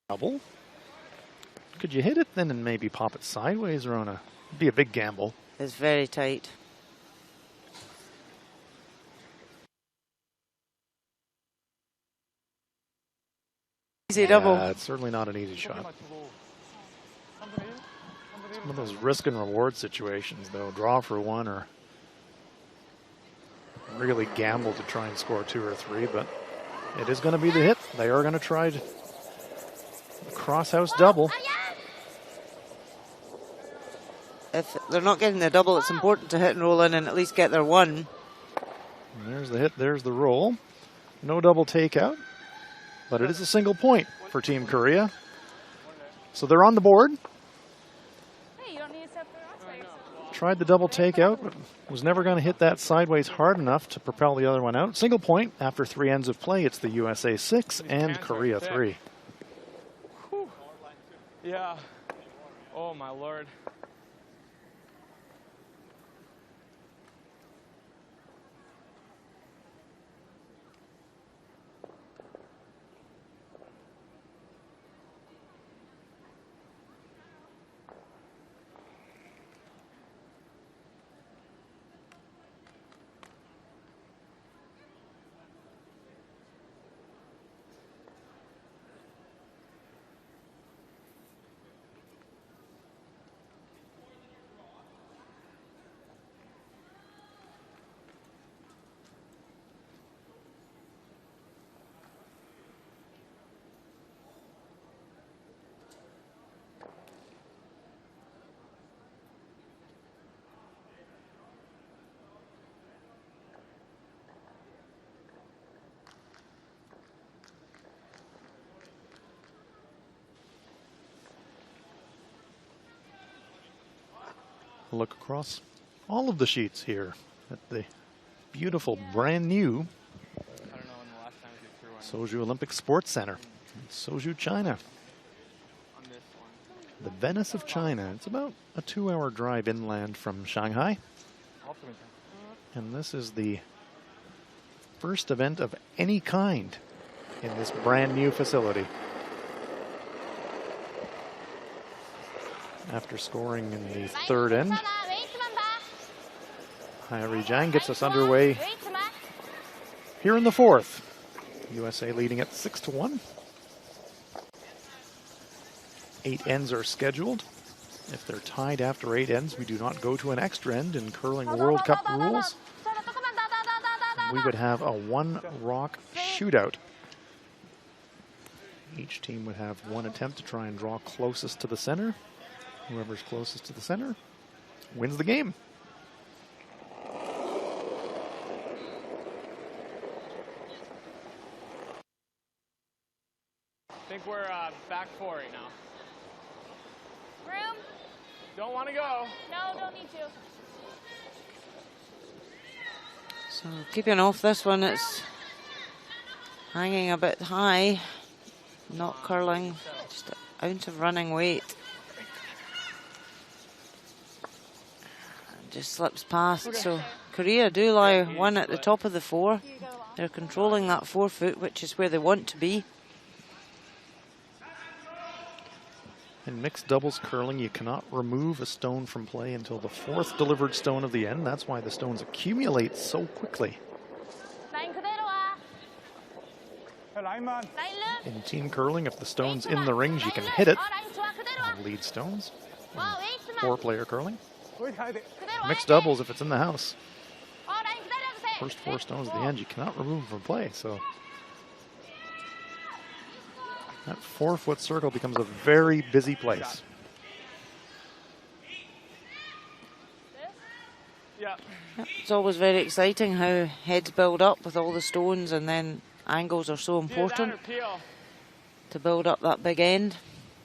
[SPEAKER 1] double. Could you hit it then and maybe pop it sideways, Rona? It'd be a big gamble.
[SPEAKER 2] is very tight. Easy double.
[SPEAKER 1] It's certainly not an easy shot. Some of those risk and reward situations, though, draw for one or really gamble to try and score 2 or 3, but it is going to be the hit. They are going to try the cross-house double.
[SPEAKER 2] If they're not getting the double, it's important to hit and roll in and at least get their one.
[SPEAKER 1] And there's the hit, there's the roll. No double takeout, but it is a single point for Team Korea. So they're on the board.
[SPEAKER 4] Hey, you don't need to set the race.
[SPEAKER 1] Tried the double takeout, but was never going to hit that sideways hard enough to propel the other one out. Single point after 3 ends of play. It's the USA 6 and Korea 3.
[SPEAKER 3] Whew. Yeah. Oh, my Lord.
[SPEAKER 1] Look across all of the sheets here at the beautiful, brand new Suzhou Olympic Sports Center in Suzhou, China. The Venice of China. It's about a 2-hour drive inland from Shanghai. And this is the first event of any kind in this brand new facility. After scoring in the 3rd end, Hairi Zhang gets us underway here in the 4th. USA leading at 6-1. 8 ends are scheduled. If they're tied after 8 ends, we do not go to an extra end in curling World Cup rules. We would have a 1-rock shootout. Each team would have 1 attempt to try and draw closest to the center. Whoever's closest to the center wins the game.
[SPEAKER 3] I think we're back 4 right now.
[SPEAKER 4] Room?
[SPEAKER 3] Don't want to go.
[SPEAKER 4] No, don't need to.
[SPEAKER 2] So keeping off this one, it's hanging a bit high, not curling, just an ounce of running weight. Just slips past, so Korea do lie 1 at the top of the 4. They're controlling that 4-foot, which is where they want to be.
[SPEAKER 1] In mixed doubles curling, you cannot remove a stone from play until the 4th delivered stone of the end. That's why the stones accumulate so quickly. In team curling, if the stone's in the rings, you can hit it. Lead stones. 4-player curling. Mixed doubles, if it's in the house. First 4 stones at the end, you cannot remove them from play. So that 4-foot circle becomes a very busy place.
[SPEAKER 3] Yeah.
[SPEAKER 2] It's always very exciting how heads build up with all the stones, and then angles are so important to build up that big end.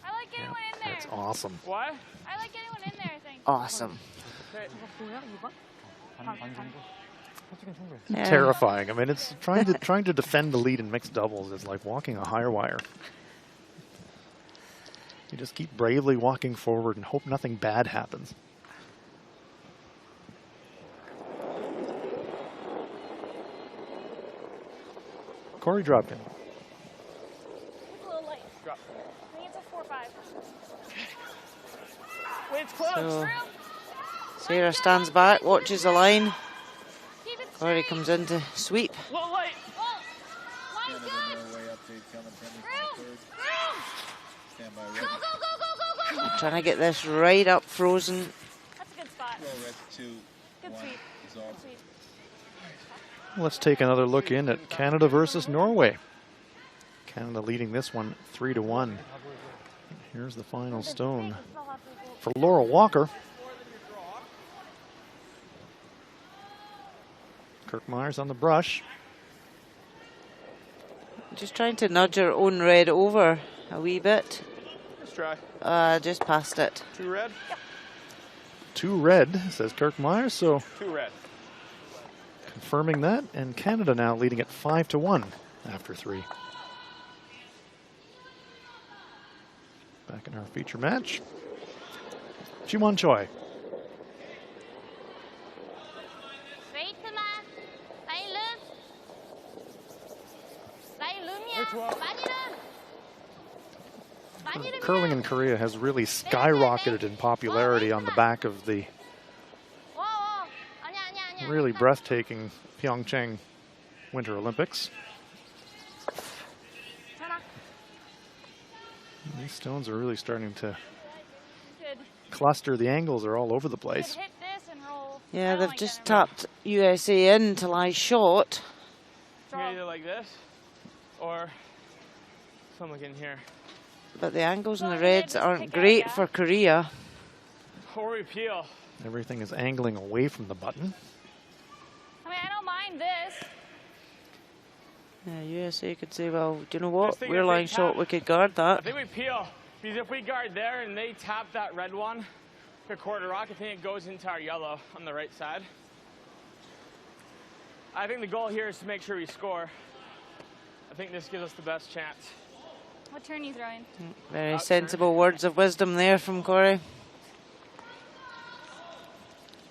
[SPEAKER 4] I like getting one in there.
[SPEAKER 1] That's awesome.
[SPEAKER 3] What?
[SPEAKER 4] I like getting one in there, I think.
[SPEAKER 2] Awesome. Yeah.
[SPEAKER 1] Terrifying. I mean, it's trying to defend the lead in mixed doubles is like walking a high wire. You just keep bravely walking forward and hope nothing bad happens. Corey dropped in.
[SPEAKER 4] It's a little light.
[SPEAKER 3] Drop.
[SPEAKER 4] I think it's a 4-5.
[SPEAKER 3] Wait, it's close.
[SPEAKER 2] So Sarah stands back, watches the line.
[SPEAKER 4] Keep it
[SPEAKER 2] Corey
[SPEAKER 4] straight.
[SPEAKER 2] comes in to sweep.
[SPEAKER 3] Little light.
[SPEAKER 4] Line's
[SPEAKER 5] Canada,
[SPEAKER 4] good.
[SPEAKER 5] Norway update coming from me
[SPEAKER 4] Groom.
[SPEAKER 5] from the third.
[SPEAKER 4] Groom.
[SPEAKER 5] Stand by
[SPEAKER 4] Go,
[SPEAKER 5] ready.
[SPEAKER 4] go, go, go, go, go.
[SPEAKER 2] Trying to get this right up frozen.
[SPEAKER 4] That's a good spot.
[SPEAKER 5] Roll red 2,
[SPEAKER 4] Good
[SPEAKER 5] 1,
[SPEAKER 4] sweep.
[SPEAKER 5] dissolve.
[SPEAKER 4] Good sweep.
[SPEAKER 1] Let's take another look in at Canada versus Norway. Canada leading this one 3-1. Here's the final stone for Laura Walker. Kirk Myers on the brush.
[SPEAKER 2] Just trying to nudge her own red over a wee bit.
[SPEAKER 3] Let's try.
[SPEAKER 2] Just past it.
[SPEAKER 3] 2 red.
[SPEAKER 1] 2 red, says Kirk Myers. So
[SPEAKER 3] 2 red.
[SPEAKER 1] confirming that, and Canada now leading at 5-1 after 3. Back in our feature match, Ji-won Choi.
[SPEAKER 4] 스트레이트만. 라인 룸. 라인 룸이야. 많이 룸.
[SPEAKER 1] Curling in Korea has really skyrocketed in popularity on the back of the
[SPEAKER 4] 워. 아니야.
[SPEAKER 1] really breathtaking Pyeongchang Winter Olympics.
[SPEAKER 4] 괜찮아.
[SPEAKER 1] These stones are really starting to
[SPEAKER 4] Good.
[SPEAKER 1] cluster. The angles are all over the
[SPEAKER 4] Good.
[SPEAKER 1] place.
[SPEAKER 4] Hit this and roll. I
[SPEAKER 2] Yeah,
[SPEAKER 4] don't
[SPEAKER 2] they've
[SPEAKER 4] like
[SPEAKER 2] just
[SPEAKER 4] that.
[SPEAKER 2] tapped USA in to lie short.
[SPEAKER 3] You can either like this or something in here.
[SPEAKER 2] But the angles in the
[SPEAKER 4] Well, they
[SPEAKER 2] reds
[SPEAKER 4] just
[SPEAKER 2] aren't
[SPEAKER 4] pick out,
[SPEAKER 2] great
[SPEAKER 4] yeah.
[SPEAKER 2] for Korea.
[SPEAKER 3] Or we peel.
[SPEAKER 1] Everything is angling away from the button.
[SPEAKER 4] I mean, I don't mind this.
[SPEAKER 2] Yeah, USA could say, well, do you know what?
[SPEAKER 3] Just think
[SPEAKER 2] We're
[SPEAKER 3] if they
[SPEAKER 2] lying short,
[SPEAKER 3] tap-
[SPEAKER 2] we could guard
[SPEAKER 3] I
[SPEAKER 2] that.
[SPEAKER 3] think we peel. Because if we guard there and they tap that red one, the quarter rock, I think it goes into our yellow on the right side. I think the goal here is to make sure we score. I think this gives us the best chance.
[SPEAKER 4] What turn are you throwing?
[SPEAKER 2] Very
[SPEAKER 3] Outside.
[SPEAKER 2] sensible words of wisdom there from Corey.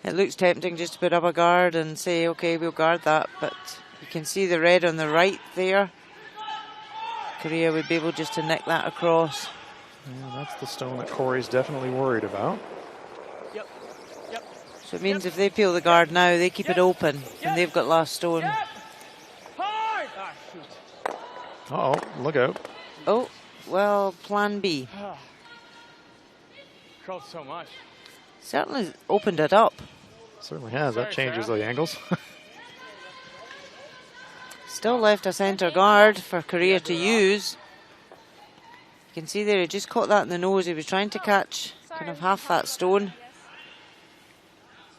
[SPEAKER 2] It looks tempting just to put up a guard and say, okay, we'll guard that, but you can see the red on the right there. Korea would be able just to nick that across.
[SPEAKER 1] Yeah, that's the stone that Corey's definitely worried about.
[SPEAKER 3] Yep. Yep.
[SPEAKER 2] So it means if they peel the guard now, they keep it open, and they've got last stone.
[SPEAKER 3] Yep. Hard! Ah, shoot.
[SPEAKER 1] Uh-oh, look out.
[SPEAKER 2] Oh, well, plan B.
[SPEAKER 3] Curled so much.
[SPEAKER 2] Certainly opened it up.
[SPEAKER 1] Certainly has. That
[SPEAKER 3] Sorry,
[SPEAKER 1] changes
[SPEAKER 3] Sarah.
[SPEAKER 1] the angles.
[SPEAKER 2] Still left a centre guard for Korea to use. You can see there, he just caught that in the nose. He was trying to catch kind of half that stone.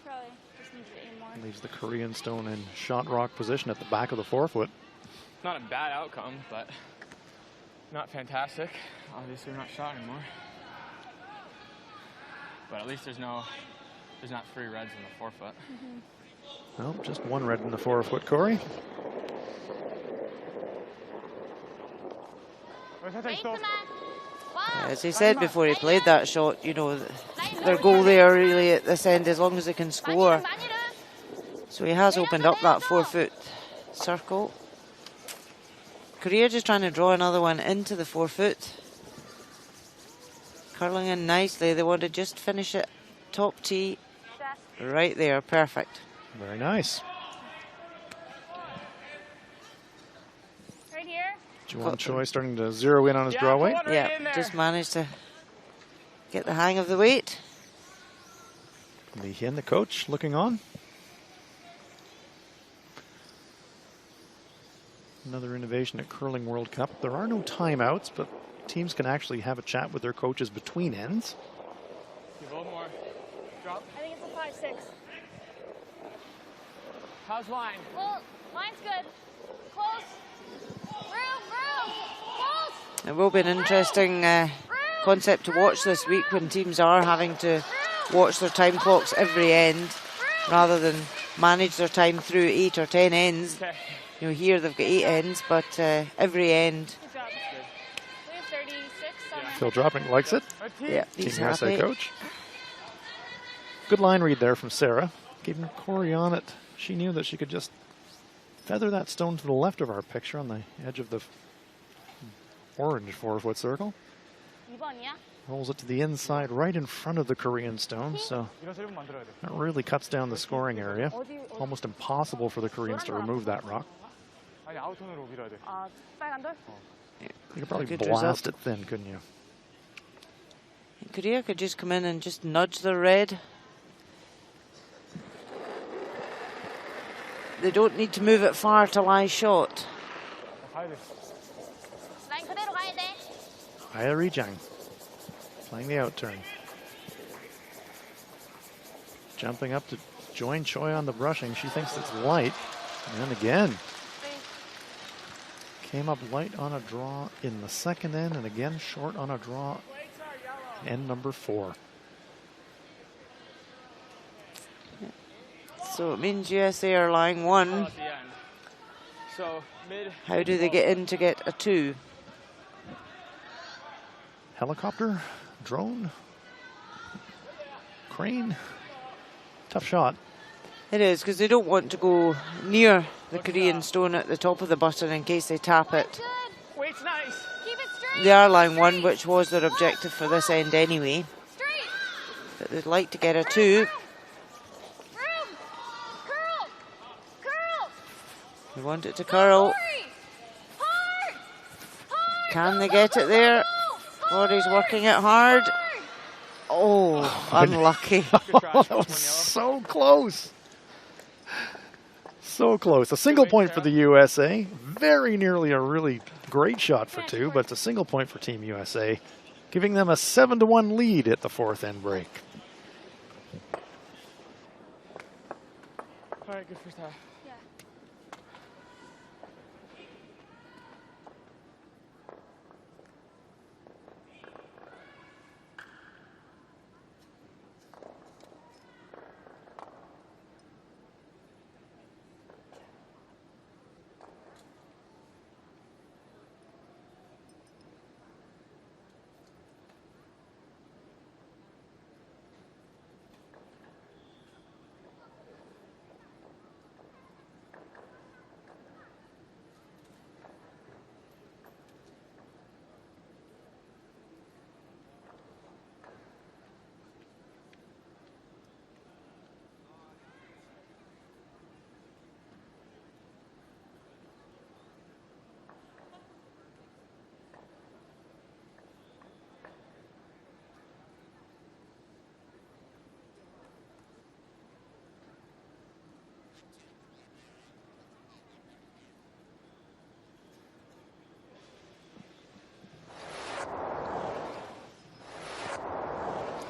[SPEAKER 4] Probably just needs to aim more.
[SPEAKER 1] Leaves the Korean stone in shot rock position at the back of the forefoot.
[SPEAKER 3] Not a bad outcome, but not fantastic. Obviously, we're not shot anymore. But at least there's not 3 reds in the forefoot.
[SPEAKER 1] Well, just 1 red in the forefoot, Corey.
[SPEAKER 4] 스트레이트만.
[SPEAKER 2] As he said before he played that shot, you know, their goal there really at this end, as long as they can score.
[SPEAKER 4] 많이 룸.
[SPEAKER 2] So he has opened up that 4-foot circle. Korea just trying to draw another one into the 4-foot. Curling in nicely. They want to just finish it top tee right there. Perfect.
[SPEAKER 1] Very nice.
[SPEAKER 4] Right here.
[SPEAKER 1] Ji-won Choi starting to zero in on his draw weight.
[SPEAKER 3] put one
[SPEAKER 2] Yeah,
[SPEAKER 3] right in there.
[SPEAKER 2] just managed to get the hang of the weight.
[SPEAKER 1] Lee Hyun, the coach, looking on. Another innovation at Curling World Cup. There are no timeouts, but teams can actually have a chat with their coaches between ends.
[SPEAKER 3] Give a little more. Drop.
[SPEAKER 4] I think it's a 5-6.
[SPEAKER 3] How's line?
[SPEAKER 4] Well, line's good. Close. Close.
[SPEAKER 2] It will be an interesting concept to watch this week when teams are having to watch their time clocks every end rather than manage their time through 8 or 10 ends.
[SPEAKER 3] Okay.
[SPEAKER 2] You know, here they've got 8 ends, but every end.
[SPEAKER 4] Good job. We have 36 on
[SPEAKER 3] Yeah.
[SPEAKER 1] Phil Dropping likes it.
[SPEAKER 2] Yeah,
[SPEAKER 1] Team
[SPEAKER 2] he's
[SPEAKER 1] USA
[SPEAKER 2] happy.
[SPEAKER 1] coach. Good line read there from Sarah. Keeping Corey on it. She knew that she could just feather that stone to the left of our picture on the edge of the orange 4-foot circle.
[SPEAKER 4] 2번이야?
[SPEAKER 1] Rolls it to the inside right in front of the Korean stone, so that really cuts down the scoring area. Almost impossible for the Koreans to remove that rock.
[SPEAKER 4] 아, 빨간 돌?
[SPEAKER 1] You could probably
[SPEAKER 2] Good
[SPEAKER 1] blast
[SPEAKER 2] result.
[SPEAKER 1] it thin, couldn't you?
[SPEAKER 2] Korea could just come in and just nudge the red. They don't need to move it far to lie shot.
[SPEAKER 4] 라인 그대로 가야 돼.
[SPEAKER 1] Haeri Jang playing the out turn. Jumping up to join Choi on the brushing. She thinks it's light. And again. Came up light on a draw in the second end, and again short on a draw. End number 4.
[SPEAKER 2] So it means USA are lying 1.
[SPEAKER 3] At the end. So mid.
[SPEAKER 2] How do they get in to get a 2?
[SPEAKER 1] Helicopter, drone, crane. Tough shot.
[SPEAKER 2] It is, because they don't want to go near the Korean stone at the top of the button in case they tap it.
[SPEAKER 4] Good.
[SPEAKER 3] Weight's nice.
[SPEAKER 4] Keep it straight.
[SPEAKER 2] They are lying 1, which was their objective for this end anyway.
[SPEAKER 4] Straight.
[SPEAKER 2] But they'd like to get a 2.
[SPEAKER 4] Room. Curl. Curl.
[SPEAKER 2] They want it to curl.
[SPEAKER 4] Corey. Hard. Hard.
[SPEAKER 2] Can they get it there? Corey's working it hard. Oh, unlucky.
[SPEAKER 1] That was so close. So close. A single point for the USA. Very nearly a really great shot for 2, but it's a single point for Team USA, giving them a 7-1 lead at the 4th end break.
[SPEAKER 3] All right, good first half.
[SPEAKER 4] Yeah.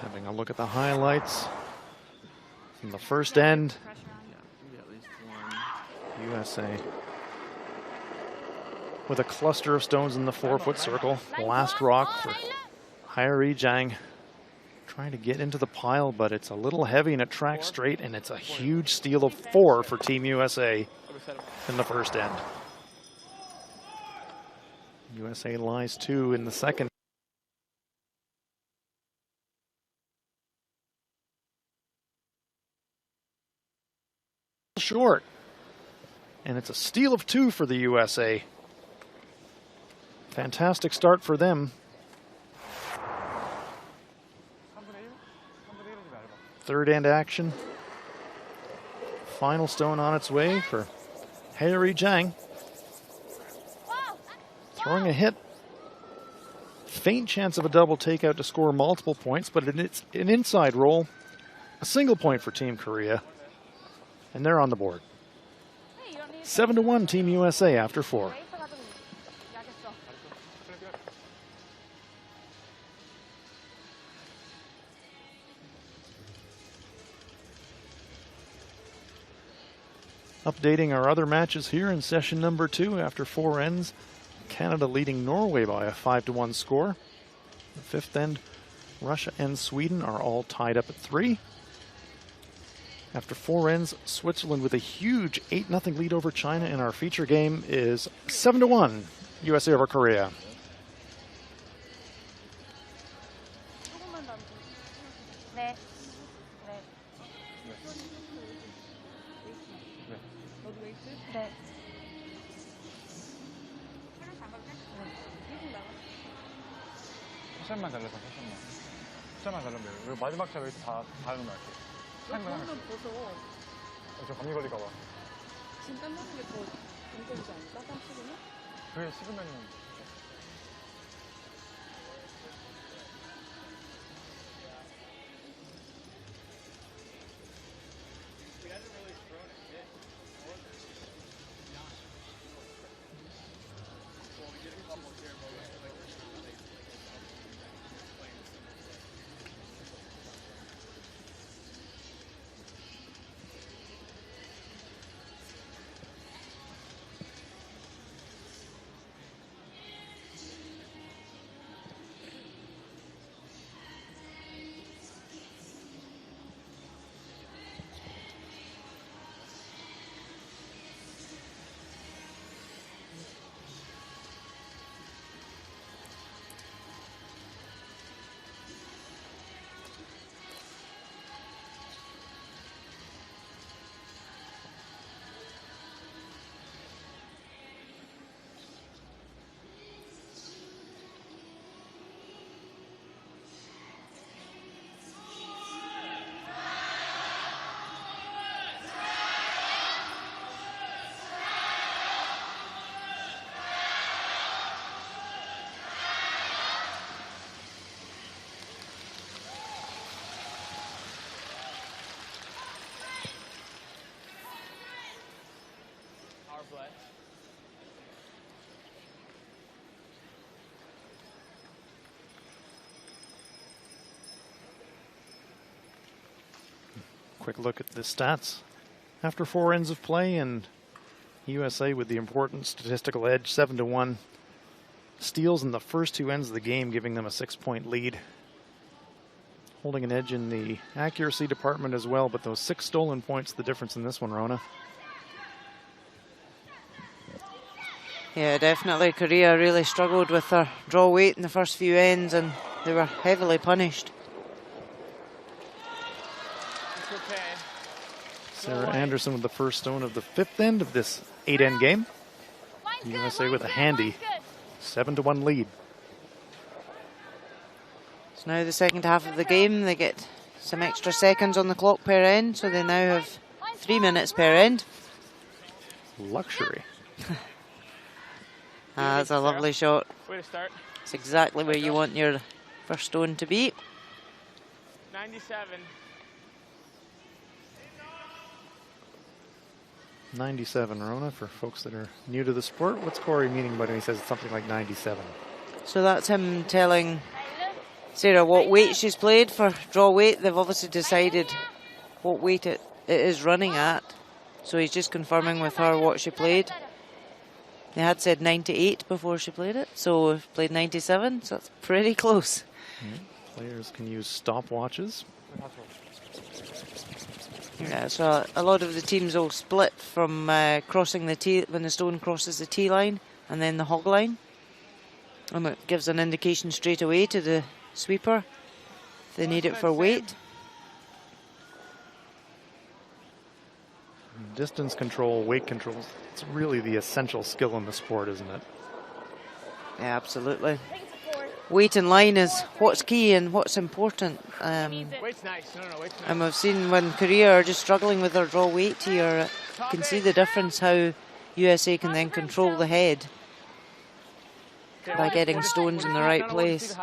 [SPEAKER 1] Having a look at the highlights from the first end. USA with a cluster of stones in the 4-foot circle. Last rock for Haeri Jang. Trying to get into the pile, but it's a little heavy and it tracks straight, and it's a huge steal of 4 for Team USA in the first end. USA lies 2 in the second. Short, and it's a steal of 2 for the USA. Fantastic start for them. Third end action. Final stone on its way for Haeri Jang. Throwing a hit. Faint chance of a double takeout to score multiple points, but it's an inside roll. A single point for Team Korea. And they're on the board. 7-1 Team USA after 4. Updating our other matches here in session number 2 after 4 ends. Canada leading Norway by a 5-1 score. The 5th end, Russia and Sweden are all tied up at 3. After 4 ends, Switzerland with a huge 8-0 lead over China in our feature game is 7-1 USA over Korea.
[SPEAKER 4] 네. 네.
[SPEAKER 6] 쿠션만 달라서 쿠션만. 쿠션만 달라면 돼요. 그리고 마지막 샷 여기서 다 다른 거 할게요. 타임만 할게요.
[SPEAKER 7] 벗어.
[SPEAKER 6] 저 감기 걸릴까봐.
[SPEAKER 7] 지금 땀나는 게 더 공격이지 않을까? 땀 식으면?
[SPEAKER 6] 그게 식으면은.
[SPEAKER 1] Quick look at the stats. After 4 ends of play, and USA with the important statistical edge, 7-1. Steals in the first 2 ends of the game, giving them a 6-point lead. Holding an edge in the accuracy department as well, but those 6 stolen points, the difference in this one, Rona.
[SPEAKER 2] Yeah, definitely. Korea really struggled with their draw weight in the first few ends, and they were heavily punished.
[SPEAKER 3] It's okay.
[SPEAKER 1] Sarah Anderson with the first stone of the 5th end of this 8-end game. USA with a handy 7-1 lead.
[SPEAKER 2] So now the second half of the game, they get some extra seconds on the clock per end, so they now have 3 minutes per end.
[SPEAKER 1] Luxury.
[SPEAKER 2] That's a lovely shot.
[SPEAKER 3] Way to start.
[SPEAKER 2] It's exactly where you want your first stone to be.
[SPEAKER 3] 97.
[SPEAKER 1] 97, Rona, for folks that are new to the sport. What's Corey meaning by when he says it's something like 97?
[SPEAKER 2] So that's him telling Sarah what weight she's played for draw weight. They've obviously decided what weight it is running at. So he's just confirming with her what she played. They had said 98 before she played it, so we've played 97, so that's pretty close.
[SPEAKER 1] Players can use stopwatches.
[SPEAKER 2] Yeah, so a lot of the teams will split from crossing the tee, when the stone crosses the tee line, and then the hog line. And it gives an indication straight away to the sweeper if they need it for weight.
[SPEAKER 1] Distance control, weight control, it's really the essential skill in the sport, isn't it?
[SPEAKER 2] Yeah, absolutely. Weight and line is what's key and what's important.
[SPEAKER 3] Weight's nice. No, weight's nice.
[SPEAKER 2] And we've seen when Korea are just struggling with their draw weight here, you can see the difference how USA can then control the head by getting stones in the right place.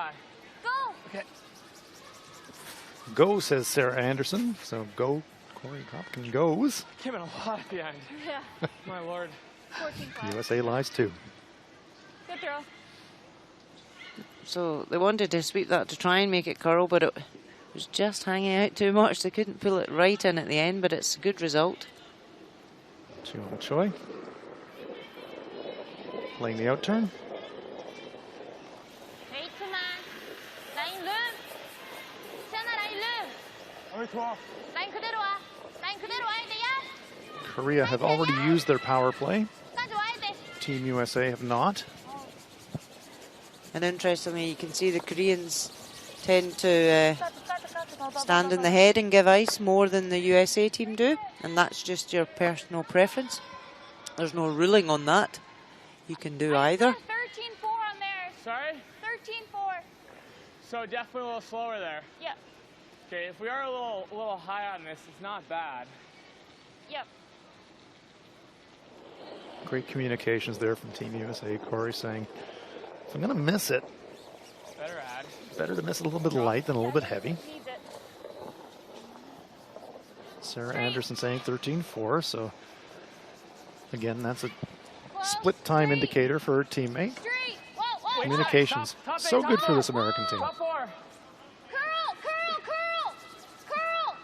[SPEAKER 1] Go, says Sarah Anderson. So go, Corey Hopkins goes.
[SPEAKER 3] Came in a lot behind.
[SPEAKER 4] Yeah.
[SPEAKER 3] My lord.
[SPEAKER 4] 14-5.
[SPEAKER 1] USA lies 2.
[SPEAKER 4] Good throw.
[SPEAKER 2] So they wanted to sweep that to try and make it curl, but it was just hanging out too much. They couldn't pull it right in at the end, but it's a good result.
[SPEAKER 1] Chiwon Choi playing the out turn.
[SPEAKER 4] 웨이트만. 라인 룸. 세나 라인 룸. 라인 그대로 와. 라인 그대로 와야 돼, 야.
[SPEAKER 1] Korea have already used their power play.
[SPEAKER 4] 까지 와야 돼.
[SPEAKER 1] Team USA have not.
[SPEAKER 2] And interestingly, you can see the Koreans tend to stand in the head and give ice more than the USA team do, and that's just your personal preference. There's no ruling on that. You can do either.
[SPEAKER 4] 13-4 on there.
[SPEAKER 3] Sorry?
[SPEAKER 4] 13-4.
[SPEAKER 3] So definitely a little slower there.
[SPEAKER 4] Yep.
[SPEAKER 3] Okay, if we are a little high on this, it's not bad.
[SPEAKER 4] Yep.
[SPEAKER 1] Great communications there from Team USA. Corey saying, if I'm going to miss it,
[SPEAKER 3] Better add.
[SPEAKER 1] better to miss it a little bit light than a little bit heavy.
[SPEAKER 4] Needs it.
[SPEAKER 1] Sarah Anderson saying 13-4, so again, that's a split time indicator for her teammate.
[SPEAKER 4] Straight. Whoa, whoa,
[SPEAKER 1] Communications,
[SPEAKER 3] Top eight,
[SPEAKER 1] so
[SPEAKER 3] top
[SPEAKER 1] good for
[SPEAKER 3] four.
[SPEAKER 1] this American team.
[SPEAKER 3] Top 4.
[SPEAKER 4] Curl, curl, curl, curl.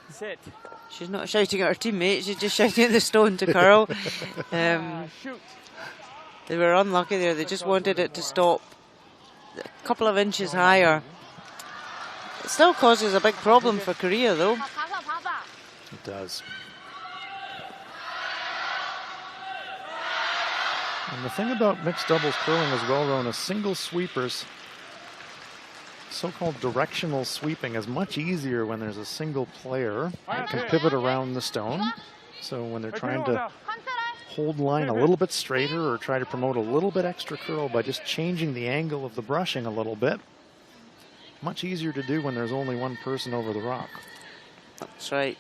[SPEAKER 3] Sit.
[SPEAKER 2] She's not shouting at her teammates, she's just shouting at the stone to curl.
[SPEAKER 3] Shoot.
[SPEAKER 2] They were unlucky there, they just wanted it to stop a couple of inches higher. It still causes a big problem for Korea though.
[SPEAKER 4] 봐봐, 봐봐.
[SPEAKER 1] It does. And the thing about mixed doubles curling as well, Rona, single sweepers, so-called directional sweeping is much easier when there's a single player that can pivot around the stone. So when they're trying to
[SPEAKER 4] 컨트롤.
[SPEAKER 1] hold line a little bit straighter or try to promote a little bit extra curl by just changing the angle of the brushing a little bit, much easier to do when there's only one person over the rock.
[SPEAKER 2] That's right.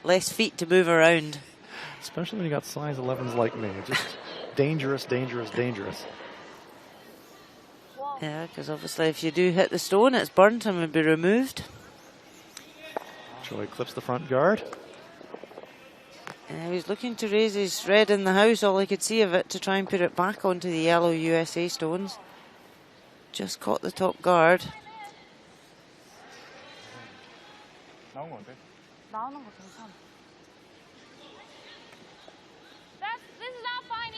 [SPEAKER 2] Less feet to move around.
[SPEAKER 1] Especially when you got size 11s like me. Just dangerous, dangerous, dangerous.
[SPEAKER 2] Yeah, because obviously if you do hit the stone, it's burnt and would be removed.
[SPEAKER 1] Joy clips the front guard.
[SPEAKER 2] He was looking to raise his red in the house, all he could see of it, to try and put it back onto the yellow USA stones. Just caught the top guard.
[SPEAKER 6] 나온 거 어때?
[SPEAKER 7] 나오는 거 괜찮아.
[SPEAKER 4] This is not fine.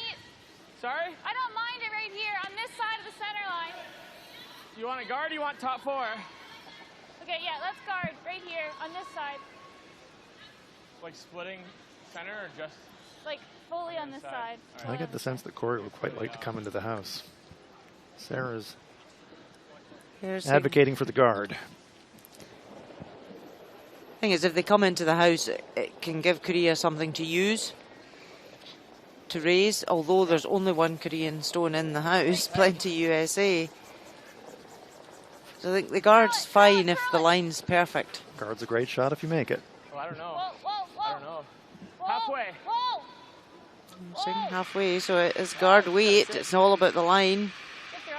[SPEAKER 3] Sorry?
[SPEAKER 4] I don't mind it right here on this side of the center line.
[SPEAKER 3] You want a guard or you want top 4?
[SPEAKER 4] Okay, yeah, let's guard right here on this side.
[SPEAKER 3] Like splitting center or just?
[SPEAKER 4] Like fully on this side.
[SPEAKER 1] I get the sense that Corey would quite like to come into the house. Sarah's
[SPEAKER 2] Here's
[SPEAKER 1] advocating for the guard.
[SPEAKER 2] thing is, if they come into the house, it can give Korea something to use, to raise, although there's only one Korean stone in the house, plenty USA. So I think the guard's fine if the line's perfect.
[SPEAKER 1] Guard's a great shot if you make it.
[SPEAKER 3] Well, I don't know.
[SPEAKER 4] Whoa, whoa, whoa.
[SPEAKER 3] I don't know.
[SPEAKER 4] Whoa,
[SPEAKER 3] Halfway.
[SPEAKER 4] Whoa.
[SPEAKER 2] Swing halfway, so it is guard weight. It's all about the line.
[SPEAKER 4] Good throw.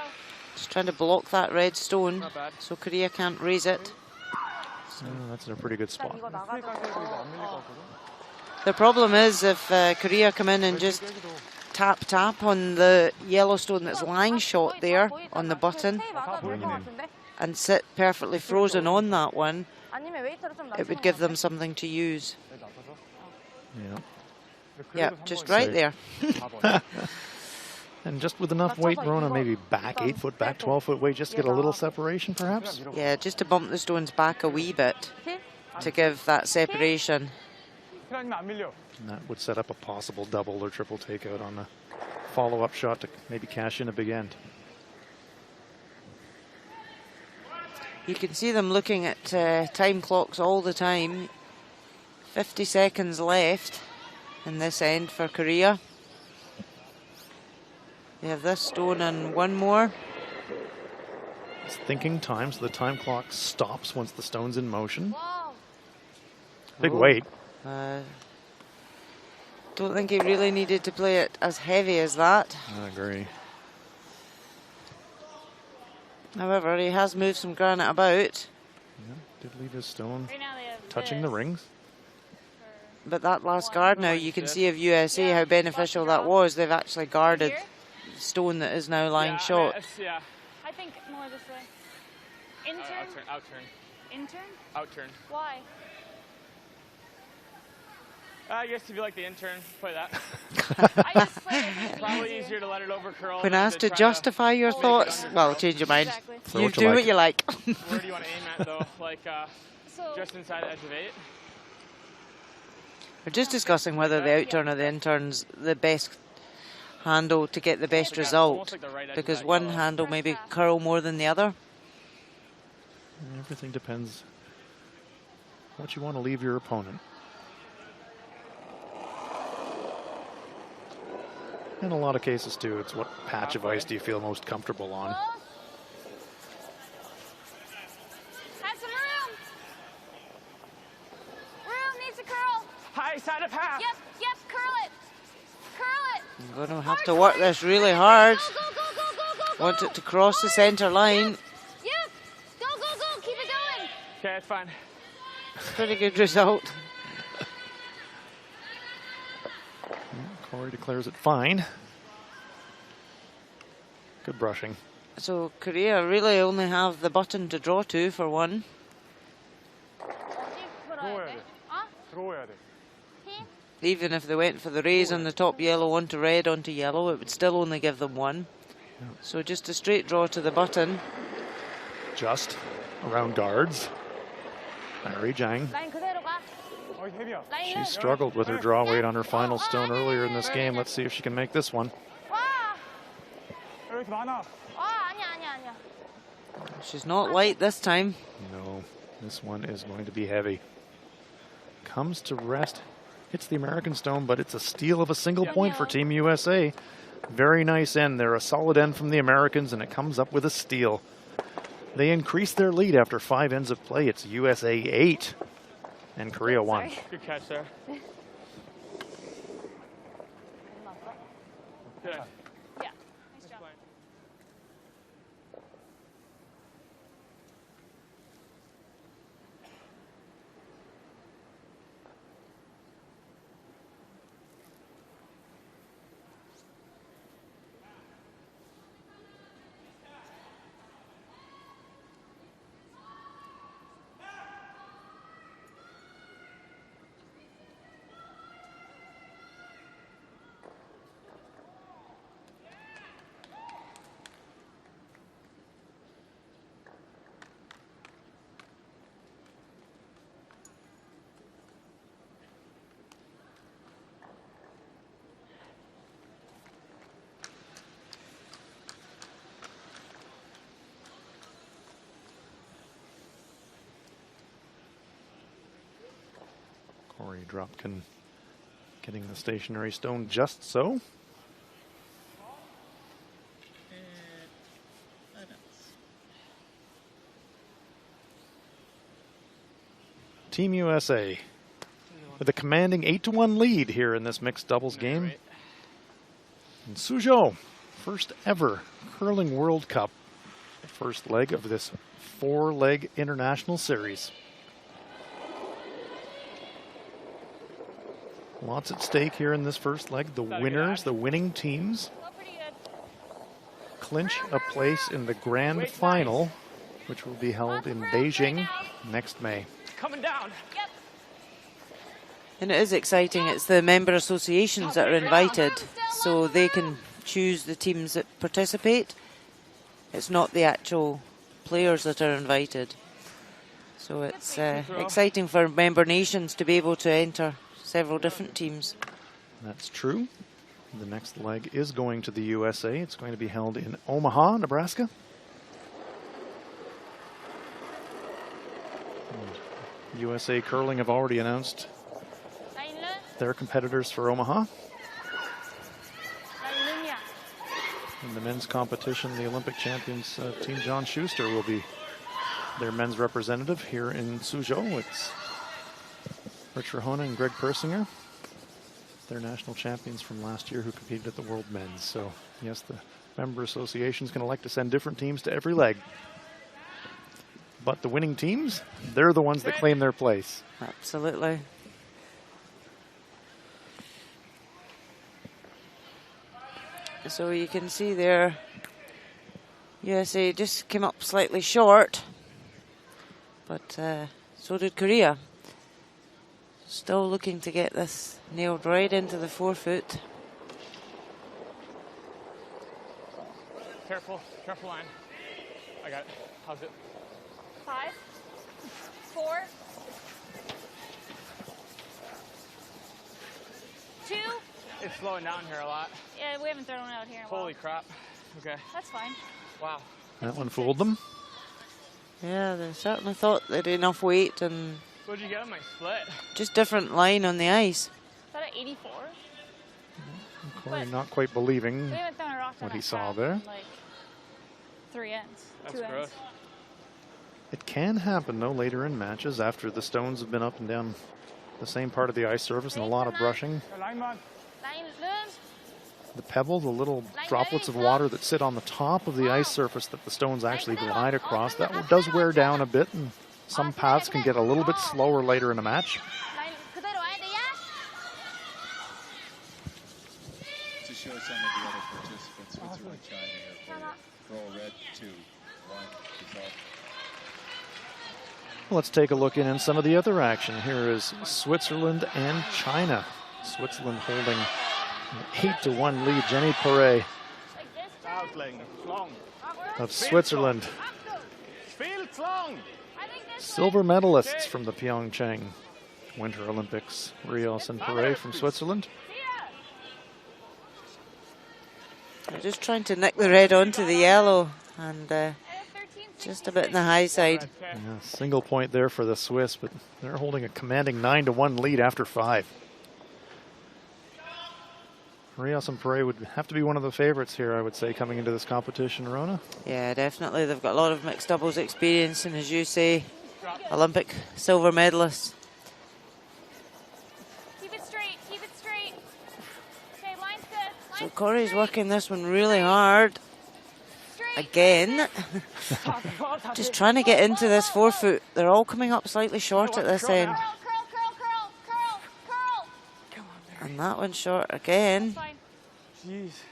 [SPEAKER 2] Just trying to block that red stone
[SPEAKER 3] Not bad.
[SPEAKER 2] so Korea can't raise it.
[SPEAKER 1] That's in a pretty good spot.
[SPEAKER 7] 이거 나가도
[SPEAKER 6] 수익할 때도 이제 안 밀릴 것 같거든?
[SPEAKER 2] The problem is if Korea come in and just tap on the yellow stone that's lying shot there on the button
[SPEAKER 7] 테이 맞아 될것 같은데?
[SPEAKER 2] and sit perfectly frozen on that one,
[SPEAKER 7] 아니면 웨이터를 좀
[SPEAKER 2] it would give them something to use.
[SPEAKER 6] 내가 앞서서?
[SPEAKER 1] Yeah.
[SPEAKER 2] Yeah, just right there.
[SPEAKER 6] 4번.
[SPEAKER 1] And just with enough weight, Rona, maybe back 8 foot, back 12 foot weight, just to get a little separation perhaps.
[SPEAKER 2] Yeah, just to bump the stones back a wee bit to give that separation.
[SPEAKER 6] 피라니면 안 밀려.
[SPEAKER 1] And that would set up a possible double or triple takeout on the follow-up shot to maybe cash in a big end.
[SPEAKER 2] You can see them looking at time clocks all the time. 50 seconds left in this end for Korea. They have this stone and one more.
[SPEAKER 1] It's thinking time, so the time clock stops once the stone's in motion.
[SPEAKER 4] Whoa.
[SPEAKER 1] Big weight.
[SPEAKER 2] Don't think he really needed to play it as heavy as that.
[SPEAKER 1] I agree.
[SPEAKER 2] However, he has moved some granite about.
[SPEAKER 1] Yeah, did leave his stone
[SPEAKER 4] Right now they have
[SPEAKER 1] touching the
[SPEAKER 4] this.
[SPEAKER 1] rings.
[SPEAKER 2] But that last guard now, you can see of USA how beneficial that was. They've actually guarded
[SPEAKER 4] Here?
[SPEAKER 2] the stone that is now lying
[SPEAKER 3] Yeah,
[SPEAKER 2] short.
[SPEAKER 3] yeah.
[SPEAKER 4] I think more this way. Intern?
[SPEAKER 3] Outturn.
[SPEAKER 4] Intern?
[SPEAKER 3] Outturn.
[SPEAKER 4] Why?
[SPEAKER 3] I guess if you like the intern, play that.
[SPEAKER 4] I just play it.
[SPEAKER 3] Probably easier to let it over curl.
[SPEAKER 2] When
[SPEAKER 3] than
[SPEAKER 2] asked to
[SPEAKER 3] try
[SPEAKER 2] justify your
[SPEAKER 3] make it
[SPEAKER 2] thoughts,
[SPEAKER 3] under
[SPEAKER 2] well,
[SPEAKER 3] curl.
[SPEAKER 2] change your mind.
[SPEAKER 4] Exactly.
[SPEAKER 1] Throw
[SPEAKER 2] You
[SPEAKER 1] what you
[SPEAKER 2] do
[SPEAKER 1] like.
[SPEAKER 2] what you like.
[SPEAKER 3] Where do you want to aim at though? Like
[SPEAKER 4] So
[SPEAKER 3] just inside the edge of 8?
[SPEAKER 2] We're just discussing whether the outturn or the intern's the best handle to get the best
[SPEAKER 3] Almost
[SPEAKER 2] result,
[SPEAKER 3] like the right edge of
[SPEAKER 2] because
[SPEAKER 3] that
[SPEAKER 2] one
[SPEAKER 3] yellow.
[SPEAKER 2] handle maybe curl more than the other.
[SPEAKER 1] Everything depends what you want to leave your opponent. In a lot of cases too, it's what patch of ice do you feel most comfortable on.
[SPEAKER 3] right side of half.
[SPEAKER 4] Yep, yep, curl it. Curl it.
[SPEAKER 2] I'm going to have to work this really hard.
[SPEAKER 4] Go, go, go, go, go, go, go.
[SPEAKER 2] Want it to cross the centre line.
[SPEAKER 4] Yep. Go, go, go. Keep it going.
[SPEAKER 3] Okay, that's fine.
[SPEAKER 2] Pretty good result.
[SPEAKER 1] Corey declares it fine. Good brushing.
[SPEAKER 2] So Korea really only have the button to draw to for one.
[SPEAKER 6] 들어와야 돼. 들어와야 돼.
[SPEAKER 2] Even if they went for the raise on the top yellow onto red onto yellow, it would still only give them one. So just a straight draw to the button.
[SPEAKER 1] Just around guards. Mary Jang.
[SPEAKER 4] 라인 그대로 가.
[SPEAKER 6] 혜비야.
[SPEAKER 1] She struggled with her draw weight on her final stone earlier in this game. Let's see if she can make this one.
[SPEAKER 4] 와.
[SPEAKER 6] 왜 이렇게 많아?
[SPEAKER 4] 아니야.
[SPEAKER 2] She's not light this time.
[SPEAKER 1] No, this one is going to be heavy. Comes to rest. Hits the American stone, but it's a steal of a single point for Team USA. Very nice end there. A solid end from the Americans, and it comes up with a steal. They increase their lead after 5 ends of play. It's USA 8 and Korea 1.
[SPEAKER 3] Good catch there. Good.
[SPEAKER 4] Yeah. Nice job.
[SPEAKER 1] Corey Dropkin getting the stationary stone just so. Team USA with a commanding 8-1 lead here in this mixed doubles game. In Suzhou, first ever Curling World Cup, first leg of this 4-leg international series. Lots at stake here in this first leg. The winners, the winning teams, clinch a place in the grand final, which will be held in Beijing next May.
[SPEAKER 3] Coming down.
[SPEAKER 4] Yep.
[SPEAKER 2] And it is exciting. It's the member associations that are invited, so they can choose the teams that participate. It's not the actual players that are invited. So it's exciting for member nations to be able to enter several different teams.
[SPEAKER 1] That's true. The next leg is going to the USA. It's going to be held in Omaha, Nebraska. And USA Curling have already announced their competitors for Omaha. In the men's competition, the Olympic champions, Team John Schuster, will be their men's representative here in Suzhou. It's Rich Rahona and Greg Persinger. They're national champions from last year who competed at the World Men's. So, yes, the member association is going to like to send different teams to every leg. But the winning teams, they're the ones that claim their place.
[SPEAKER 2] Absolutely. So you can see there, USA just came up slightly short, but so did Korea. Still looking to get this nailed right into the forefoot.
[SPEAKER 3] Careful line. I got it. How's it?
[SPEAKER 4] 5, 4, 2.
[SPEAKER 3] It's slowing down here a lot.
[SPEAKER 4] Yeah, we haven't thrown it out here. in a while.
[SPEAKER 3] Holy crap. Okay.
[SPEAKER 4] That's fine.
[SPEAKER 3] Wow.
[SPEAKER 1] That one fooled them.
[SPEAKER 2] Yeah, they certainly thought they had enough weight and
[SPEAKER 3] What'd you get on my split?
[SPEAKER 2] just different line on the ice.
[SPEAKER 4] Is that an 84?
[SPEAKER 1] Corey not quite believing
[SPEAKER 4] We haven't thrown a rock
[SPEAKER 1] what
[SPEAKER 4] on
[SPEAKER 1] he
[SPEAKER 4] that
[SPEAKER 1] saw
[SPEAKER 4] crap
[SPEAKER 1] there.
[SPEAKER 4] in, like 3 ends.
[SPEAKER 3] That's
[SPEAKER 4] 2
[SPEAKER 3] gross.
[SPEAKER 4] ends.
[SPEAKER 1] It can happen, though, later in matches after the stones have been up and down the same part of the ice surface and a lot of brushing.
[SPEAKER 3] Lineman.
[SPEAKER 4] 라인 룸.
[SPEAKER 1] The pebble, the little droplets of water that sit on the top of the ice surface that the stones actually glide across, that does wear down a bit, and some paths can get a little bit slower later in a match.
[SPEAKER 4] 라인 그대로 와야 돼요.
[SPEAKER 5] To show some of the other participants, Switzerland, China here for roll red 2-1 result.
[SPEAKER 1] Let's take a look in some of the other action. Here is Switzerland and China. Switzerland holding an 8-1 lead. Jenny Perret of Switzerland. Silver medalists from the Pyeongchang Winter Olympics. Rios and Perret from Switzerland.
[SPEAKER 2] They're just trying to nick the red onto the yellow, and just a bit in the high side.
[SPEAKER 1] Yeah, single point there for the Swiss, but they're holding a commanding 9-1 lead after 5. Rios and Perret would have to be one of the favorites here, I would say, coming into this competition, Rona.
[SPEAKER 2] Yeah, definitely. They've got a lot of mixed doubles experience, and as you say, Olympic silver medalists.
[SPEAKER 4] Keep it straight. Keep it straight. Okay, line's good.
[SPEAKER 2] So Corey's working this one really hard. Again. Just trying to get into this 4-foot. They're all coming up slightly short at this end.
[SPEAKER 4] Curl, curl, curl, curl, curl, curl.
[SPEAKER 2] And that one's short again.
[SPEAKER 4] Fine.
[SPEAKER 3] Jeez.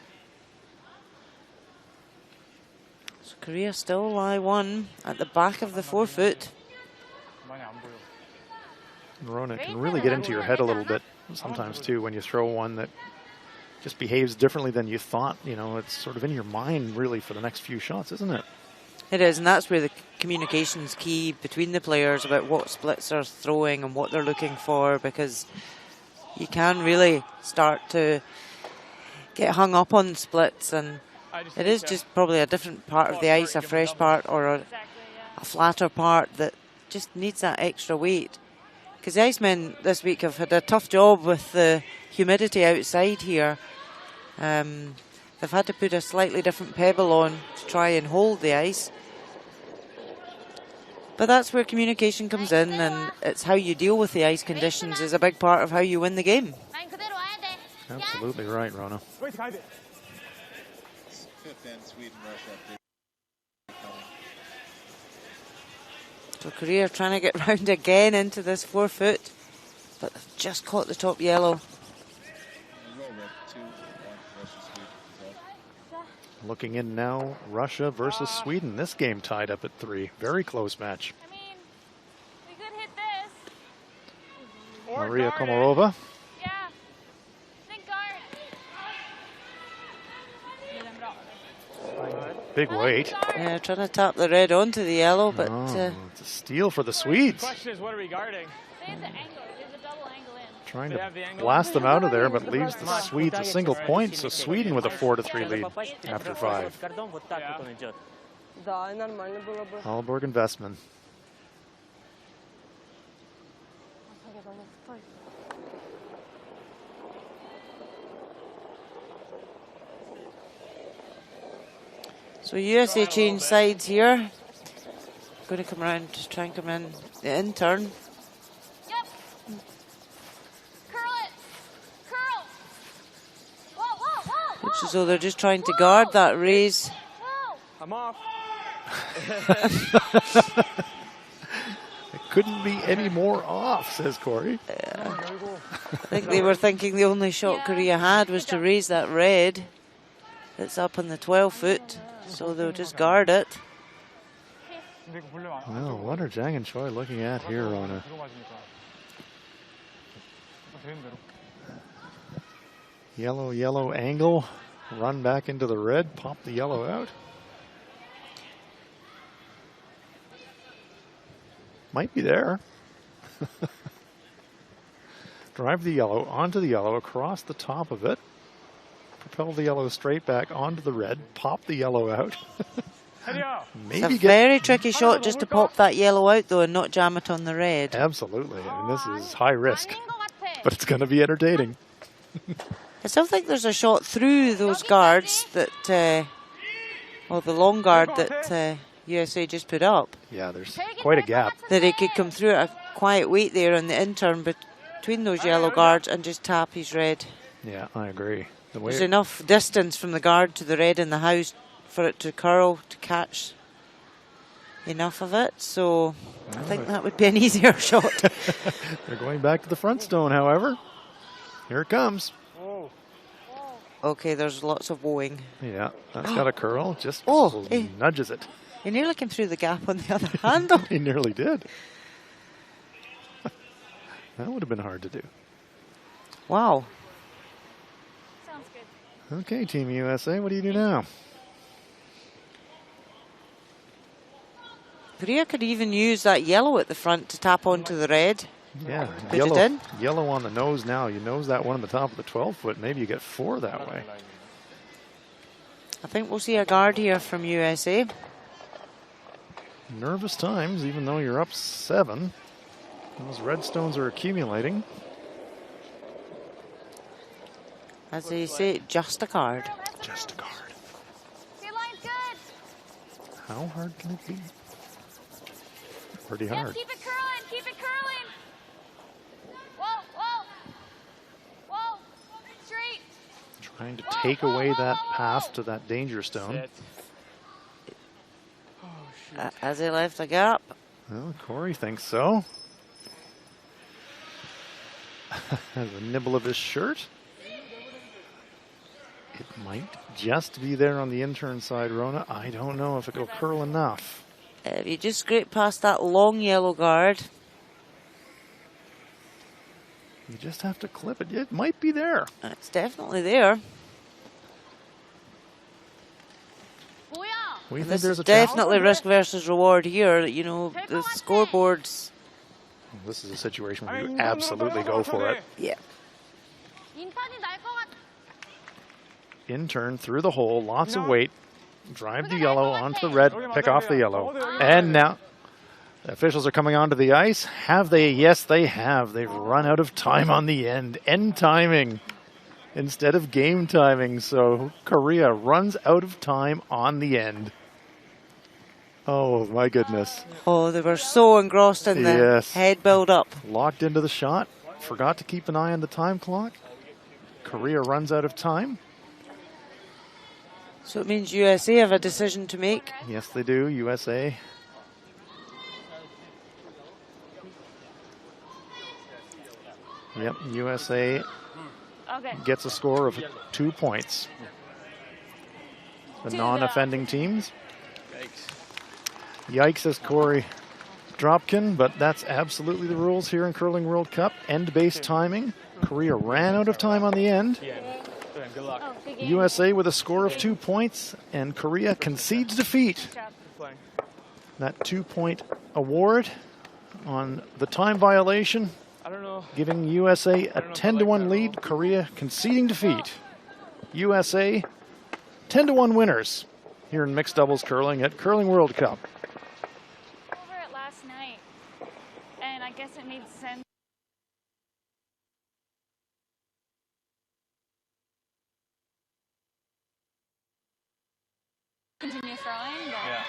[SPEAKER 2] So Korea still lie 1 at the back of the 4-foot.
[SPEAKER 1] Rona can really get into your head a little bit sometimes too when you throw one that just behaves differently than you thought. You know, it's sort of in your mind really for the next few shots, isn't it?
[SPEAKER 2] It is, and that's where the communication's key between the players about what splits are throwing and what they're looking for, because you can really start to get hung up on splits, and it is just probably a different part of the ice, a fresh part or a flatter part that just needs that extra weight. Because the Icemen this week have had a tough job with the humidity outside here. They've had to put a slightly different pebble on to try and hold the ice. But that's where communication comes in, and it's how you deal with the ice conditions is a big part of how you win the game.
[SPEAKER 4] 라인 그대로 와야 돼.
[SPEAKER 1] Absolutely right, Rona.
[SPEAKER 5] Fifth end, Sweden, Russia.
[SPEAKER 2] So Korea trying to get round again into this 4-foot, but they've just caught the top yellow.
[SPEAKER 5] Roll red 2-1 Russia, Sweden result.
[SPEAKER 1] Looking in now, Russia versus Sweden. This game tied up at 3. Very close match.
[SPEAKER 4] I mean, we could hit this.
[SPEAKER 1] Maria Komorova.
[SPEAKER 4] Yeah. Think guard.
[SPEAKER 1] Big weight.
[SPEAKER 2] Yeah, trying to tap the red onto the yellow, but
[SPEAKER 1] It's a steal for the Swedes.
[SPEAKER 3] Question is, what are we guarding?
[SPEAKER 4] There's an angle. There's a double angle in.
[SPEAKER 1] Trying
[SPEAKER 3] They have the
[SPEAKER 1] to
[SPEAKER 3] angle.
[SPEAKER 1] blast them out of there, but leaves the Swedes a single point. So Sweden with a 4-3 lead after 5.
[SPEAKER 7] Да, нормально было бы.
[SPEAKER 1] Aalborg and Vestman.
[SPEAKER 2] so USA change sides here. Going to come around to try and come in the intern.
[SPEAKER 4] Yep. Curl it. Curl. Whoa, whoa, whoa,
[SPEAKER 2] Looks
[SPEAKER 4] whoa.
[SPEAKER 2] as though they're just trying to guard that raise.
[SPEAKER 4] Whoa.
[SPEAKER 3] I'm off.
[SPEAKER 1] It couldn't be any more off, says Corey.
[SPEAKER 2] I think they were thinking the only shot Korea had was to raise that red that's up on the 12-foot, so they'll just guard it.
[SPEAKER 1] Well, what are Jang and Choi looking at here on a yellow angle? Run back into the red, pop the yellow out. Might be there. Drive the yellow onto the yellow, across the top of it. Propel the yellow straight back onto the red, pop the yellow out.
[SPEAKER 2] It's a very tricky shot just to pop that yellow out, though, and not jam it on the red.
[SPEAKER 1] Absolutely. I mean, this is high risk, but it's going to be entertaining.
[SPEAKER 2] I still think there's a shot through those guards that, well, the long guard that USA just put up.
[SPEAKER 1] Yeah, there's quite a gap.
[SPEAKER 2] That it could come through at a quiet weight there on the intern between those yellow guards and just tap his red.
[SPEAKER 1] Yeah, I agree.
[SPEAKER 2] There's enough distance from the guard to the red in the house for it to curl, to catch enough of it. So I think that would be an easier shot.
[SPEAKER 1] They're going back to the front stone, however. Here it comes.
[SPEAKER 2] Okay, there's lots of woeing.
[SPEAKER 1] Yeah, that's got a curl. Just nudges it.
[SPEAKER 2] He nearly came through the gap on the other handle.
[SPEAKER 1] He nearly did. That would have been hard to do.
[SPEAKER 2] Wow.
[SPEAKER 4] Sounds good.
[SPEAKER 1] Okay, Team USA, what do you do now?
[SPEAKER 2] Korea could even use that yellow at the front to tap onto the red.
[SPEAKER 1] Yeah,
[SPEAKER 2] Put it in.
[SPEAKER 1] yellow on the nose now. You nose that one on the top of the 12-foot. Maybe you get 4 that way.
[SPEAKER 2] I think we'll see a guard here from USA.
[SPEAKER 1] Nervous times, even though you're up 7. Those red stones are accumulating.
[SPEAKER 2] As they say, just a card.
[SPEAKER 1] Just a card.
[SPEAKER 4] Your line's good.
[SPEAKER 1] How hard can it be? Pretty
[SPEAKER 4] Yep,
[SPEAKER 1] hard.
[SPEAKER 4] keep it curling. Keep it curling. Whoa, whoa. Whoa. Straight.
[SPEAKER 1] Trying to take away that path to that danger stone.
[SPEAKER 2] As he left the gap.
[SPEAKER 1] Well, Corey thinks so. Has a nibble of his shirt. It might just be there on the intern side, Rona. I don't know if it'll curl enough.
[SPEAKER 2] If you just scrape past that long yellow guard.
[SPEAKER 1] You just have to clip it. It might be there.
[SPEAKER 2] It's definitely there.
[SPEAKER 1] We think
[SPEAKER 2] This
[SPEAKER 1] there's
[SPEAKER 2] is
[SPEAKER 1] a chance.
[SPEAKER 2] definitely risk versus reward here. You know, the scoreboards.
[SPEAKER 1] This is a situation where you absolutely go for it.
[SPEAKER 2] Yeah.
[SPEAKER 4] 인턴이 날 것 같아.
[SPEAKER 1] Intern through the hole, lots of weight. Drive the yellow onto the red, pick off the yellow. And now the officials are coming onto the ice. Have they? Yes, they have. They've run out of time on the end. End timing instead of game timing. So Korea runs out of time on the end. Oh, my goodness.
[SPEAKER 2] Oh, they were so engrossed in the head build-up.
[SPEAKER 1] Locked into the shot. Forgot to keep an eye on the time clock. Korea runs out of time.
[SPEAKER 2] So it means USA have a decision to make.
[SPEAKER 1] Yes, they do. USA. Yep, USA gets a score of 2 points. The non-offending teams. Yikes, says Corey Dropkin, but that's absolutely the rules here in Curling World Cup. End-based timing. Korea ran out of time on the end.
[SPEAKER 3] Good luck.
[SPEAKER 1] USA with a score of 2 points, and Korea concedes defeat. That 2-point award on the time violation, giving USA a 10-1 lead. Korea conceding defeat. USA 10-1 winners here in mixed doubles curling at Curling World Cup.
[SPEAKER 4] Over it last night, and I guess it made sense. Continue throwing, but
[SPEAKER 3] Yeah.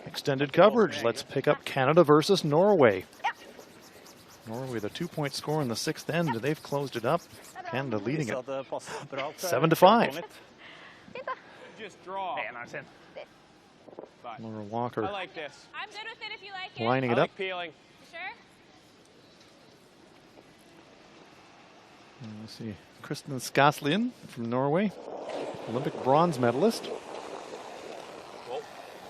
[SPEAKER 1] Extended coverage. Let's pick up Canada versus Norway. Norway, the 2-point score in the 6th end. They've closed it up. Canada leading it 7-5.
[SPEAKER 3] Just draw.
[SPEAKER 1] Laura Walker
[SPEAKER 3] I like this.
[SPEAKER 4] I'm good with it if you like it.
[SPEAKER 1] lining it
[SPEAKER 3] I
[SPEAKER 1] up.
[SPEAKER 3] like peeling.
[SPEAKER 4] Sure?
[SPEAKER 1] And we'll see Kristen Skaslien from Norway, Olympic bronze medalist.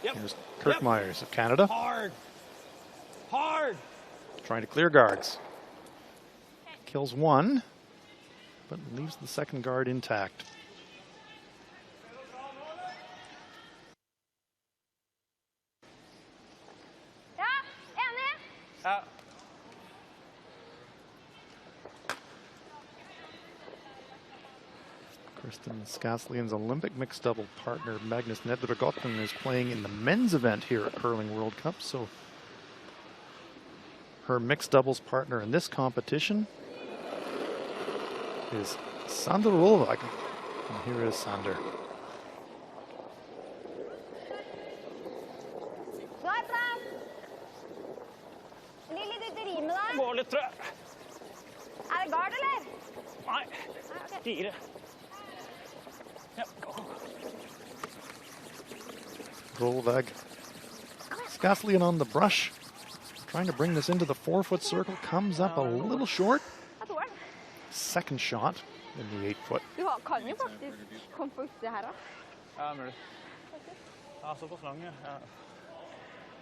[SPEAKER 3] Yep.
[SPEAKER 1] Here's Kirk Myers of Canada,
[SPEAKER 3] Hard. Hard.
[SPEAKER 1] trying to clear guards. Kills one, but leaves the second guard intact.
[SPEAKER 4] Ja, enig.
[SPEAKER 3] Ja.
[SPEAKER 1] Kristen Skaslien's Olympic mixed double partner Magnus Nedregotten is playing in the men's event here at Curling World Cup. So her mixed doubles partner in this competition is Sander Rolvag. And here is Sander.
[SPEAKER 4] Svar fram. Ligg litt ute i rimet der.
[SPEAKER 3] Går litt, tror jeg.
[SPEAKER 4] Er det gard, eller?
[SPEAKER 3] Nei.
[SPEAKER 4] ok.
[SPEAKER 3] 4.
[SPEAKER 1] Rolvag. Skaslien on the brush. Trying to bring this into the 4-foot circle. Comes up a little short.
[SPEAKER 4] Jeg tror det.
[SPEAKER 1] Second shot in the 8-foot.
[SPEAKER 4] Du kan jo faktisk komme på utsida her, da.
[SPEAKER 6] Ja, mulig. Ja, såpass lang, ja.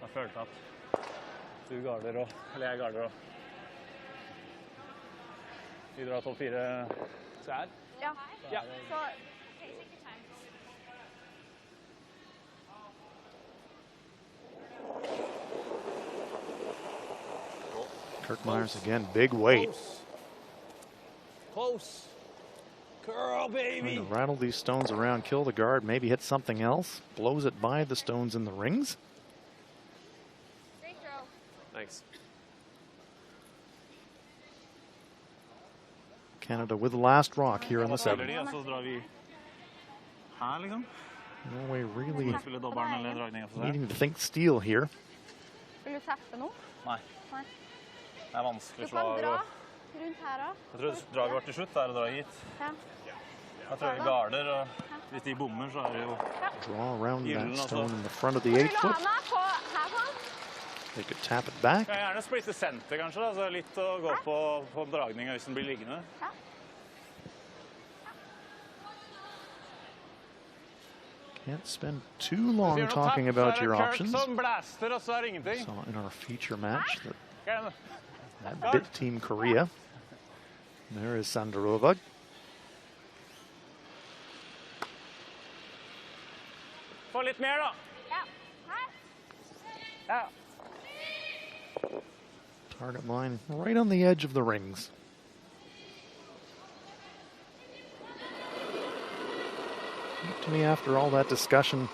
[SPEAKER 6] Jeg følte at du garder og, eller jeg garder og vi drar topp 4.
[SPEAKER 3] Så her.
[SPEAKER 4] Ja.
[SPEAKER 3] Ja.
[SPEAKER 4] Så
[SPEAKER 1] Kirk Myers again, big weight.
[SPEAKER 3] Close. Girl, baby.
[SPEAKER 1] Trying to rattle these stones around, kill the guard, maybe hit something else. Blows it by the stones in the rings.
[SPEAKER 4] great throw.
[SPEAKER 3] Thanks.
[SPEAKER 1] Canada with the last rock here in the
[SPEAKER 6] Spiller
[SPEAKER 1] 7.
[SPEAKER 6] de, og så drar vi her, liksom.
[SPEAKER 1] Norway really
[SPEAKER 6] Spiller dobbelen eller dragningen for seg.
[SPEAKER 1] needing to think steel here.
[SPEAKER 4] Vil du sette noe?
[SPEAKER 6] Nei.
[SPEAKER 4] Nei.
[SPEAKER 6] Det er vanskelig
[SPEAKER 4] Du kan
[SPEAKER 6] slag.
[SPEAKER 4] dra
[SPEAKER 6] og-
[SPEAKER 4] rundt her da.
[SPEAKER 6] Jeg tror draget vårt til slutt er å dra hit.
[SPEAKER 4] Ja.
[SPEAKER 6] Jeg tror vi garder, og hvis de bommer, så er det jo...
[SPEAKER 1] Draw around
[SPEAKER 6] Gillen
[SPEAKER 1] that
[SPEAKER 6] also.
[SPEAKER 1] stone in the front of the
[SPEAKER 4] Vil
[SPEAKER 1] 8
[SPEAKER 4] du ha
[SPEAKER 1] foot.
[SPEAKER 4] meg på her sånn?
[SPEAKER 1] They could tap it back.
[SPEAKER 6] Jeg kan gjerne splitte senter, kanskje, da, så litt å gå på dragningen hvis den blir liggende.
[SPEAKER 1] Can't spend too long talking about your options.
[SPEAKER 3] Som blaster, og så er det ingenting.
[SPEAKER 1] Saw in our feature match that,
[SPEAKER 3] Kan-
[SPEAKER 1] that bit Team Korea. There is Sander Rolvag.
[SPEAKER 3] Få litt mer, da.
[SPEAKER 4] Ja. Her.
[SPEAKER 3] Ja.
[SPEAKER 1] Target line right on the edge of the rings. To me, after all that discussion,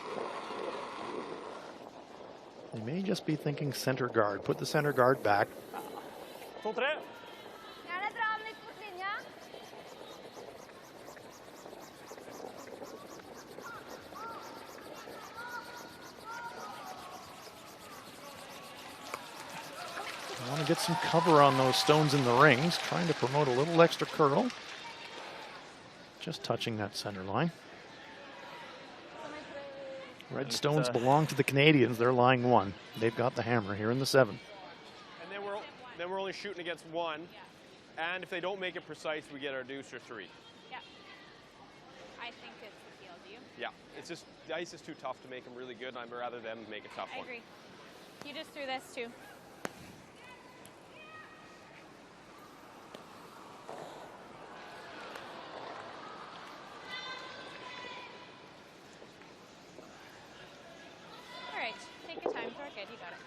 [SPEAKER 1] they may just be thinking center guard. Put the center guard back.
[SPEAKER 3] 2-3.
[SPEAKER 4] Gjerne dra den litt mot linja.
[SPEAKER 1] I want to get some cover on those stones in the rings, trying to promote a little extra curl. Just touching that center line. Red stones belong to the Canadians. They're lying 1. They've got the hammer here in the 7.
[SPEAKER 8] And then we're only shooting against 1. And if they don't make it precise, we get our deuce or 3.
[SPEAKER 4] Ja. I think it's the deal, do you?
[SPEAKER 8] Yeah, it's just the ice is too tough to make them really good, and I'd rather them make a tough
[SPEAKER 4] I
[SPEAKER 8] one.
[SPEAKER 4] agree. You just threw this too. All right, take your time. We're good. You got it.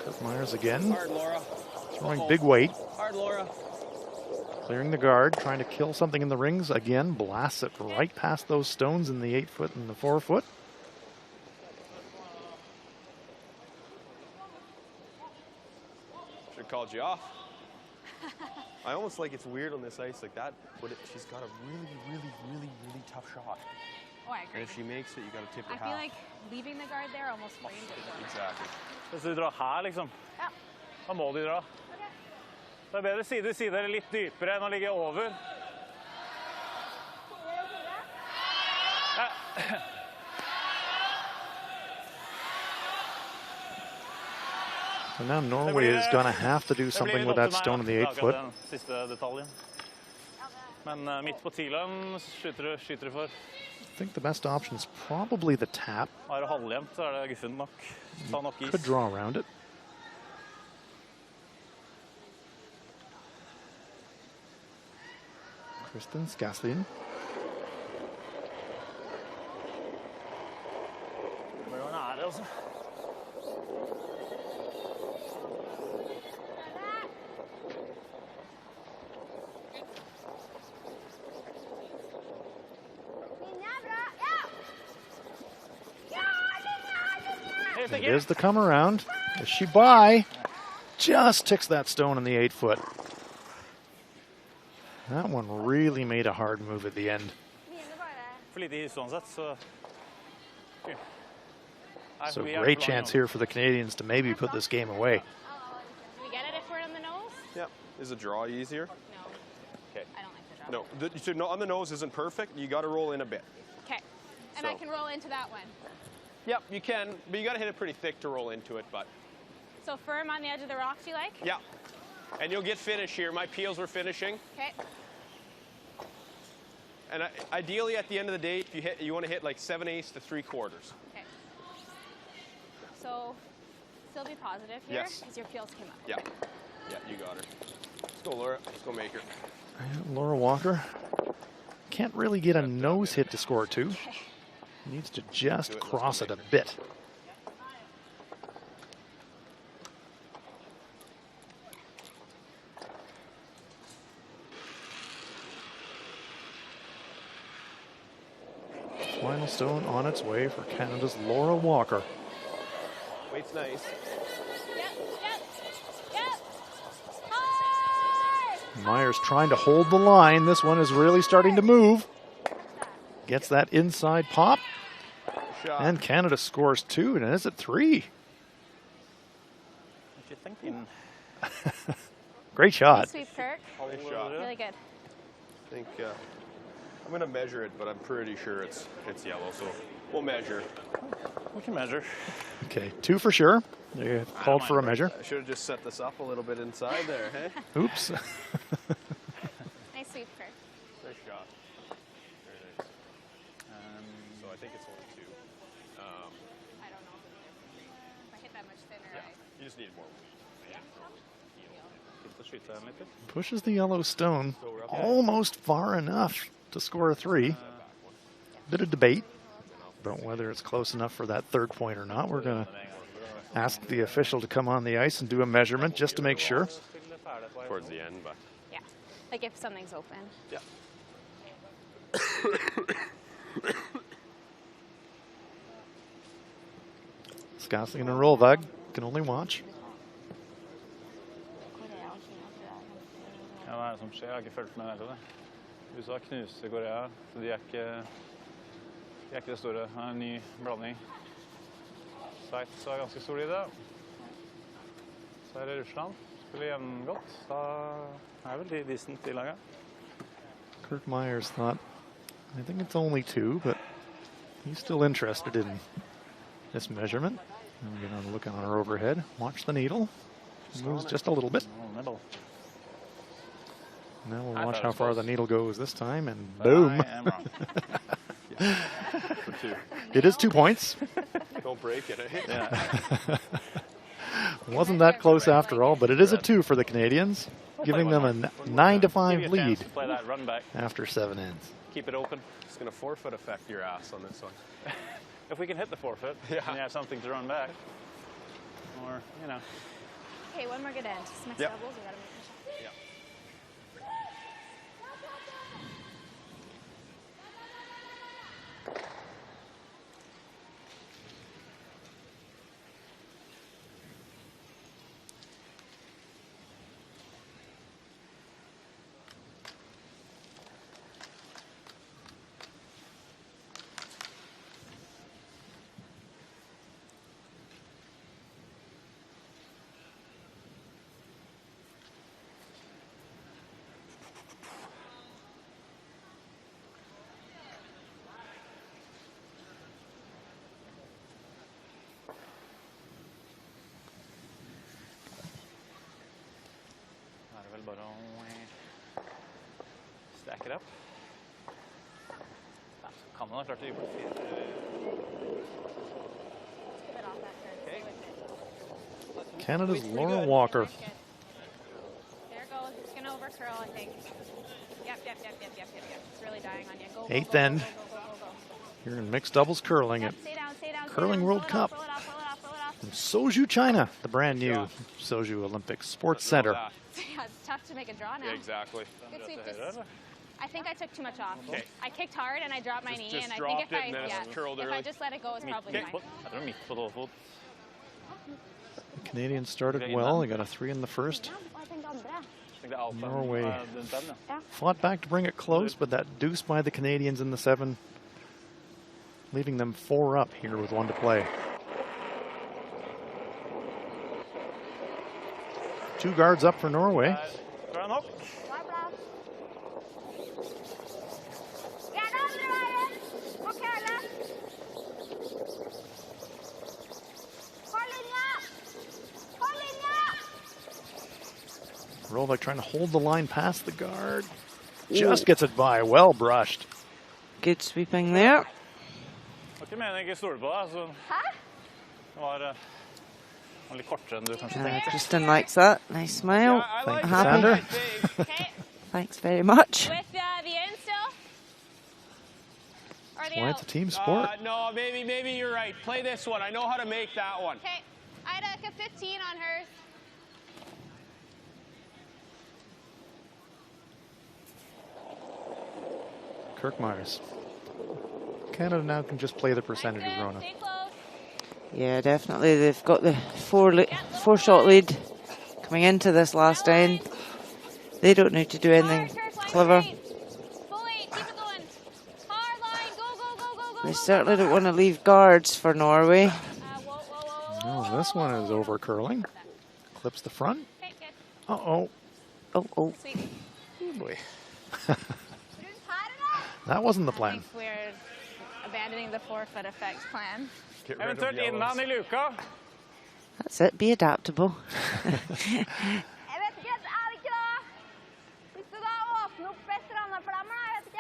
[SPEAKER 1] Kirk Myers again,
[SPEAKER 8] Hard, Laura.
[SPEAKER 1] throwing big weight,
[SPEAKER 8] Hard, Laura.
[SPEAKER 1] clearing the guard, trying to kill something in the rings. Again, blasts it right past those stones in the 8 foot and the 4 foot.
[SPEAKER 8] Should have called you off. I almost like it's weird on this ice like that, but she's got a really tough shot.
[SPEAKER 9] Oh, I
[SPEAKER 8] And
[SPEAKER 9] agree.
[SPEAKER 8] if she makes it, you got to tip her
[SPEAKER 9] I
[SPEAKER 8] half.
[SPEAKER 9] feel like leaving the guard there almost framed it for me.
[SPEAKER 8] Exactly.
[SPEAKER 6] Hvis du drar her, liksom,
[SPEAKER 9] Ja.
[SPEAKER 6] da må de dra. Det er bedre sider litt dypere enn å ligge over. Ja.
[SPEAKER 1] So now Norway is going to have to do something with that stone in the 8 foot.
[SPEAKER 6] Den siste detaljen. Men midt på T-line skyter du for.
[SPEAKER 1] I think the best option is probably the tap.
[SPEAKER 6] Er det halvjevnt, så er det guffent nok. Ta nok is.
[SPEAKER 1] Could draw around it. Kristen Skaslin.
[SPEAKER 6] Det var nære, altså.
[SPEAKER 1] It is the come around. Is she by? Just ticks that stone in the 8 foot. That one really made a hard move at the end.
[SPEAKER 6] For lite is uansett, så...
[SPEAKER 1] So great chance here for the Canadians to maybe put this game away.
[SPEAKER 4] Do we get it if we're on the nose?
[SPEAKER 8] Yeah. Is a draw easier?
[SPEAKER 4] No.
[SPEAKER 8] Okay.
[SPEAKER 4] I don't like the draw.
[SPEAKER 8] No. So on the nose isn't perfect. You got to roll in a bit.
[SPEAKER 4] Okay. And I can roll into that one.
[SPEAKER 8] Yep, you can, but you got to hit it pretty thick to roll into it. But
[SPEAKER 4] So firm on the edge of the rocks, you like?
[SPEAKER 8] yeah, and you'll get finish here. My peels were finishing,
[SPEAKER 4] Okay.
[SPEAKER 8] and ideally at the end of the day, if you want to hit like 7/8 to 3/4.
[SPEAKER 4] Okay. So still be positive here
[SPEAKER 8] Yes.
[SPEAKER 4] because your peels came up.
[SPEAKER 8] Yeah, yeah, you got her. Let's go, Laura. Let's go make her.
[SPEAKER 1] Laura Walker can't really get a nose hit to score 2. Needs to just cross it a bit. Final stone on its way for Canada's Laura Walker.
[SPEAKER 8] Weight's nice.
[SPEAKER 1] Myers trying to hold the line. This one is really starting to move. Gets that inside pop.
[SPEAKER 8] Shot.
[SPEAKER 1] And Canada scores 2, and it is at 3.
[SPEAKER 6] What you thinking?
[SPEAKER 1] Great shot.
[SPEAKER 4] Sweep, Kirk.
[SPEAKER 8] Nice shot.
[SPEAKER 4] Really good.
[SPEAKER 8] I think I'm gonna measure it, but I'm pretty sure it's yellow. So we'll measure.
[SPEAKER 6] We can measure.
[SPEAKER 1] Okay, 2 for sure. They called for a measure.
[SPEAKER 8] I should have just set this up a little bit inside there, hey?
[SPEAKER 1] Oops.
[SPEAKER 4] Nice sweep, Kirk.
[SPEAKER 8] Nice shot. Very nice. So I think it's only 2.
[SPEAKER 4] I don't know if I hit that much thinner.
[SPEAKER 8] Yeah, you just need more.
[SPEAKER 1] Pushes the yellow stone almost far enough to score a 3. Bit of debate about whether it's close enough for that 3rd point or not. We're going to ask the official to come on the ice and do a measurement just to make sure.
[SPEAKER 8] Towards the end, but
[SPEAKER 4] Yeah. Like if something's open.
[SPEAKER 8] yeah.
[SPEAKER 1] Skaslin and Rolvag can only watch.
[SPEAKER 6] Ja, hva er det som skjer? Jeg har ikke følt med det. USA knuser Korea, så de er ikke det store. Det er en ny blanding. Sveits er ganske solide. Så er det Russland. Spiller jevngodt. Da er vel de decent i laget.
[SPEAKER 1] Kurt Myers thought, I think it's only 2, but he's still interested in this measurement. And we're going to look on our overhead. Watch the needle. It moves just a little bit.
[SPEAKER 6] Middle.
[SPEAKER 1] Now we'll watch how far the needle goes this time, and boom.
[SPEAKER 6] I am wrong.
[SPEAKER 8] For 2.
[SPEAKER 1] It is 2 points.
[SPEAKER 8] Don't break it, eh?
[SPEAKER 6] Yeah.
[SPEAKER 1] Wasn't that close after all, but it is a 2 for the Canadians, giving them a 9-5 lead
[SPEAKER 6] Play that run back.
[SPEAKER 1] after 7 ends.
[SPEAKER 6] Keep it open.
[SPEAKER 8] It's gonna forfeit affect your ass on this one.
[SPEAKER 6] If we can hit the forfeit,
[SPEAKER 8] Yeah.
[SPEAKER 6] and you have something to run back. Or, you know.
[SPEAKER 4] Okay, one more good end. Smash
[SPEAKER 8] Yep.
[SPEAKER 4] doubles. We gotta make a shot.
[SPEAKER 8] Yeah.
[SPEAKER 6] bare å stack it up. Ja, så kan man ha klart å gjøre 4.
[SPEAKER 1] Canada's Laura Walker.
[SPEAKER 9] There it goes. It's going to overcurl, I think. Yep. It's really dying on you. Go,
[SPEAKER 1] Eighth
[SPEAKER 9] go,
[SPEAKER 1] end.
[SPEAKER 9] Go.
[SPEAKER 1] Here in mixed doubles curling at
[SPEAKER 9] Stay down.
[SPEAKER 1] Curling World Cup.
[SPEAKER 9] Pull it off.
[SPEAKER 1] In Suzhou, China, the brand new Suzhou Olympic Sports Center.
[SPEAKER 9] Yeah, it's tough to make a draw now.
[SPEAKER 8] Yeah, exactly.
[SPEAKER 9] Good sweep. I think I took too much off.
[SPEAKER 8] Okay.
[SPEAKER 9] I kicked hard and I dropped my knee,
[SPEAKER 8] Just
[SPEAKER 9] and I think if
[SPEAKER 8] dropped it and then it curled
[SPEAKER 9] if
[SPEAKER 8] early.
[SPEAKER 9] I just let it go, it's probably fine.
[SPEAKER 6] Jeg tror midt på tåfot.
[SPEAKER 1] The Canadians started well. They got a 3 in the first. Norway fought back to bring it close, but that deuce by the Canadians in the 7, leaving them 4 up here with 1 to play. 2 guards up for Norway. Rolvik trying to hold the line past the guard. Just gets it by. Well brushed.
[SPEAKER 2] Good sweeping there.
[SPEAKER 6] Det var ikke meningen jeg ikke stod på deg, så det var litt kortere enn du kanskje tenkte.
[SPEAKER 2] Kristen likes that. Nice smile.
[SPEAKER 1] Thank you,
[SPEAKER 2] Happy.
[SPEAKER 1] Sander.
[SPEAKER 2] Thanks very much.
[SPEAKER 9] With the in still? Or the
[SPEAKER 1] Why it's a team sport.
[SPEAKER 8] No, maybe you're right. Play this one. I know how to make that one.
[SPEAKER 9] Okay. I had a 15 on hers.
[SPEAKER 1] Kirk Myers. Canada now can just play the percentages, Rona.
[SPEAKER 9] Stay close.
[SPEAKER 2] Yeah, definitely. They've got the 4-shot lead coming into this last end. They don't need to do anything clever.
[SPEAKER 9] Full 8. Keep it going. Hard line. Go.
[SPEAKER 2] They certainly don't want to leave guards for Norway.
[SPEAKER 1] No, this one is over curling. Clips the front.
[SPEAKER 9] Okay, good.
[SPEAKER 2] Oh.
[SPEAKER 9] Sweet.
[SPEAKER 1] Oh boy. That wasn't the
[SPEAKER 9] I
[SPEAKER 1] plan.
[SPEAKER 9] think we're abandoning the forfeit effect plan.
[SPEAKER 6] Eventuelt innan I luka.
[SPEAKER 2] That's it. Be adaptable.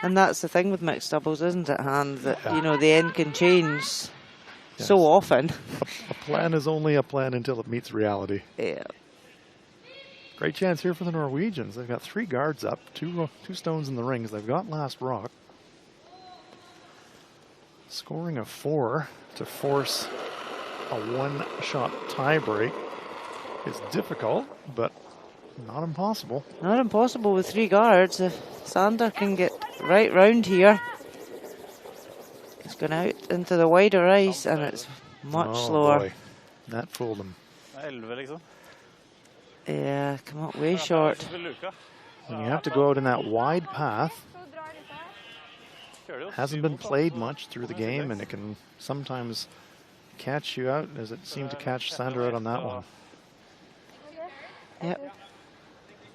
[SPEAKER 2] And that's the thing with mixed doubles, isn't it, Han? That, you know, the end can change so often.
[SPEAKER 1] A plan is only a plan until it meets reality.
[SPEAKER 2] Yeah.
[SPEAKER 1] Great chance here for the Norwegians. They've got 3 guards up, two stones in the rings. They've got last rock. Scoring a 4 to force a 1-shot tie break is difficult, but not impossible.
[SPEAKER 2] Not impossible with 3 guards. If Sander can get right round here, he's gone out into the wider ice, and it's much slower.
[SPEAKER 1] Boy. That fooled him.
[SPEAKER 6] 11, liksom.
[SPEAKER 2] Yeah, come up way short.
[SPEAKER 1] And you have to go out in that wide path. Hasn't been played much through the game, and it can sometimes catch you out, as it seemed to catch Sander out on that one.
[SPEAKER 2] Yep.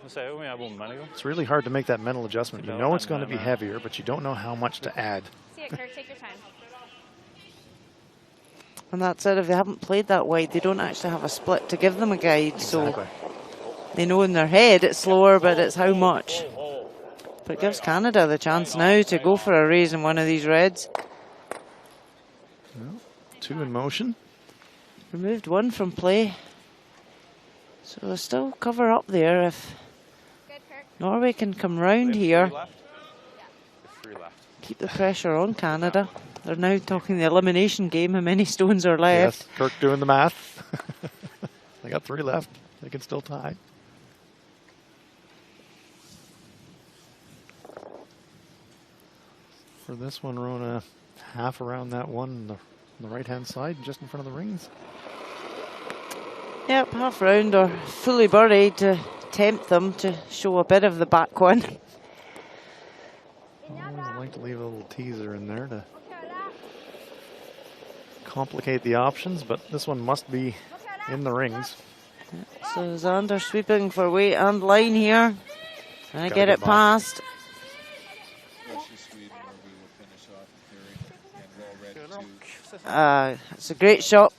[SPEAKER 1] It's really hard to make that mental adjustment. You know it's going to be heavier, but you don't know how much to add.
[SPEAKER 9] See it, Kirk. Take your time.
[SPEAKER 2] And that's it. If they haven't played that wide, they don't actually have a split to give them a guide.
[SPEAKER 1] Exactly.
[SPEAKER 2] So they know in their head it's slower, but it's how much. But it gives Canada the chance now to go for a raise in one of these reds.
[SPEAKER 1] Well, 2 in motion.
[SPEAKER 2] Removed 1 from play. So they'll still cover up there if Norway can come round here. Keep the pressure on Canada. They're now talking the elimination game, how many stones are left.
[SPEAKER 1] Yes, Kirk doing the math. They got 3 left. They can still tie. For this one, Rona, half around that one on the right-hand side, just in front of the rings.
[SPEAKER 2] Yep, half round or fully buried to tempt them to show a bit of the back one.
[SPEAKER 1] I like to leave a little teaser in there to complicate the options, but this one must be in the rings.
[SPEAKER 2] So Zander sweeping for weight and line here. Trying to get it past. It's a great shot.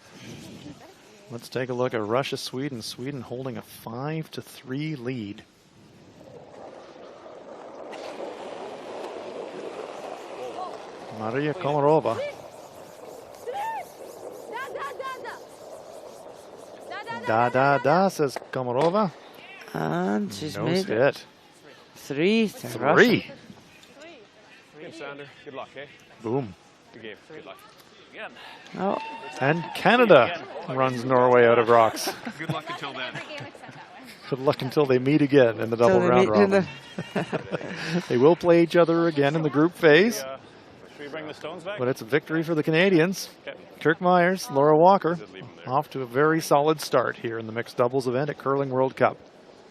[SPEAKER 1] Let's take a look at Russia, Sweden. Sweden holding a 5-3 lead. Maria Komarova. Da, says Komarova.
[SPEAKER 2] And she's
[SPEAKER 1] Nose
[SPEAKER 2] made
[SPEAKER 1] hit.
[SPEAKER 2] it. 3 to Russia.
[SPEAKER 1] 3.
[SPEAKER 8] Good, Sander. Good luck, eh?
[SPEAKER 1] Boom.
[SPEAKER 8] Good game. Good luck.
[SPEAKER 2] Oh,
[SPEAKER 1] And Canada runs Norway out of rocks.
[SPEAKER 8] Good luck until then.
[SPEAKER 1] Good luck until they meet again in the double
[SPEAKER 2] they
[SPEAKER 1] round
[SPEAKER 2] meet in
[SPEAKER 1] robin. They will play each other again in the group phase,
[SPEAKER 6] Should we bring the stones back?
[SPEAKER 1] but it's a victory for the Canadians.
[SPEAKER 6] Okay.
[SPEAKER 1] Kirk Myers, Laura Walker, off to a very solid start here in the mixed doubles event at Curling World Cup.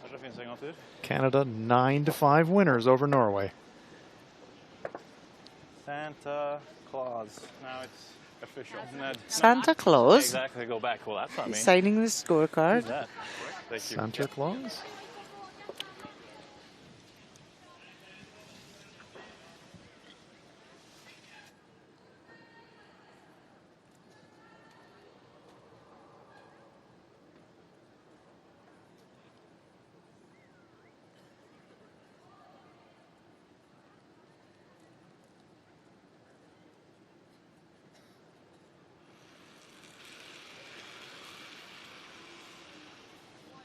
[SPEAKER 6] Kanskje det finnes en gang til?
[SPEAKER 1] Canada 9-5 winners over Norway.
[SPEAKER 6] Santa Claus. Now it's official. Ned.
[SPEAKER 2] Santa Claus
[SPEAKER 6] Exactly. Go back. Well, that's not me.
[SPEAKER 2] signing the
[SPEAKER 6] Who's
[SPEAKER 2] scorecard.
[SPEAKER 6] that? Thank you.
[SPEAKER 1] Santa Claus.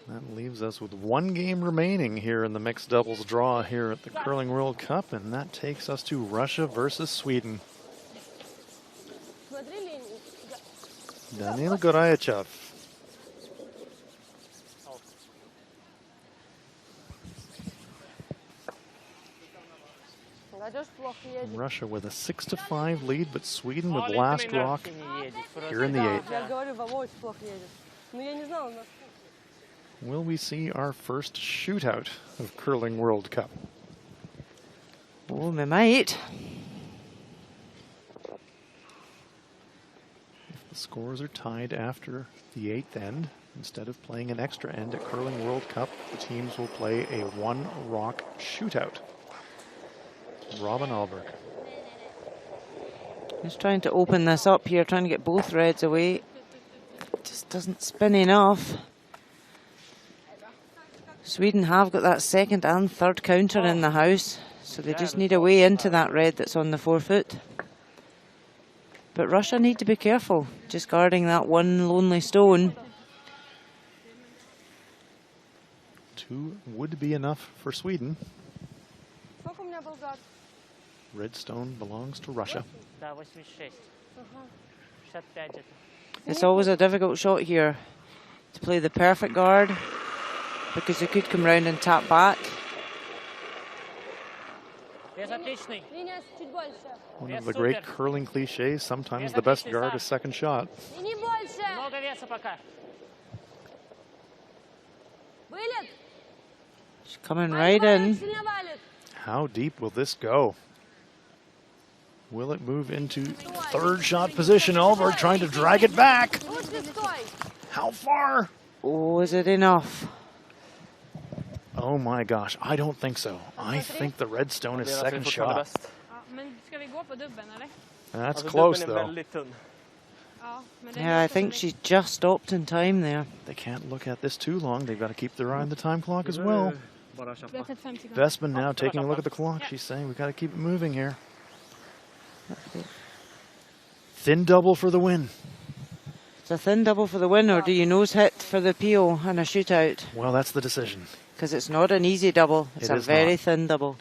[SPEAKER 1] That leaves us with one game remaining here in the mixed doubles draw here at the Curling World Cup, and that takes us to Russia versus Sweden. Danil Gorayev. Russia with a 6-5 lead, but Sweden with last rock here in the 8th. Will we see our first shootout of Curling World Cup?
[SPEAKER 2] Oh, we might.
[SPEAKER 1] If the scores are tied after the 8th end, instead of playing an extra end at Curling World Cup, the teams will play a one-rock shootout. Robin Alberg.
[SPEAKER 2] He's trying to open this up here, trying to get both reds away. Just doesn't spin enough. Sweden have got that second and third counter in the house, so they just need a way into that red that's on the 4-foot. But Russia need to be careful, just guarding that one lonely stone.
[SPEAKER 1] 2 would be enough for Sweden. Red stone belongs to Russia.
[SPEAKER 2] It's always a difficult shot here to play the perfect guard, because they could come round and tap back.
[SPEAKER 1] One of the great curling cliches, sometimes the best guard is second shot.
[SPEAKER 2] She's coming right in.
[SPEAKER 1] How deep will this go? Will it move into third shot position? Alberg trying to drag it back. How far?
[SPEAKER 2] Oh, is it enough?
[SPEAKER 1] Oh my gosh, I don't think so. I think the red stone is second shot. That's close though.
[SPEAKER 2] Yeah, I think she just stopped in time there.
[SPEAKER 1] They can't look at this too long. They've got to keep their eye on the time clock as well. Vestman now taking a look at the clock. She's saying we've got to keep it moving here. Thin double for the win.
[SPEAKER 2] It's a thin double for the win, or do you nose hit for the PO and a shootout?
[SPEAKER 1] Well, that's the decision.
[SPEAKER 2] Because it's not an easy double. It's a very thin double.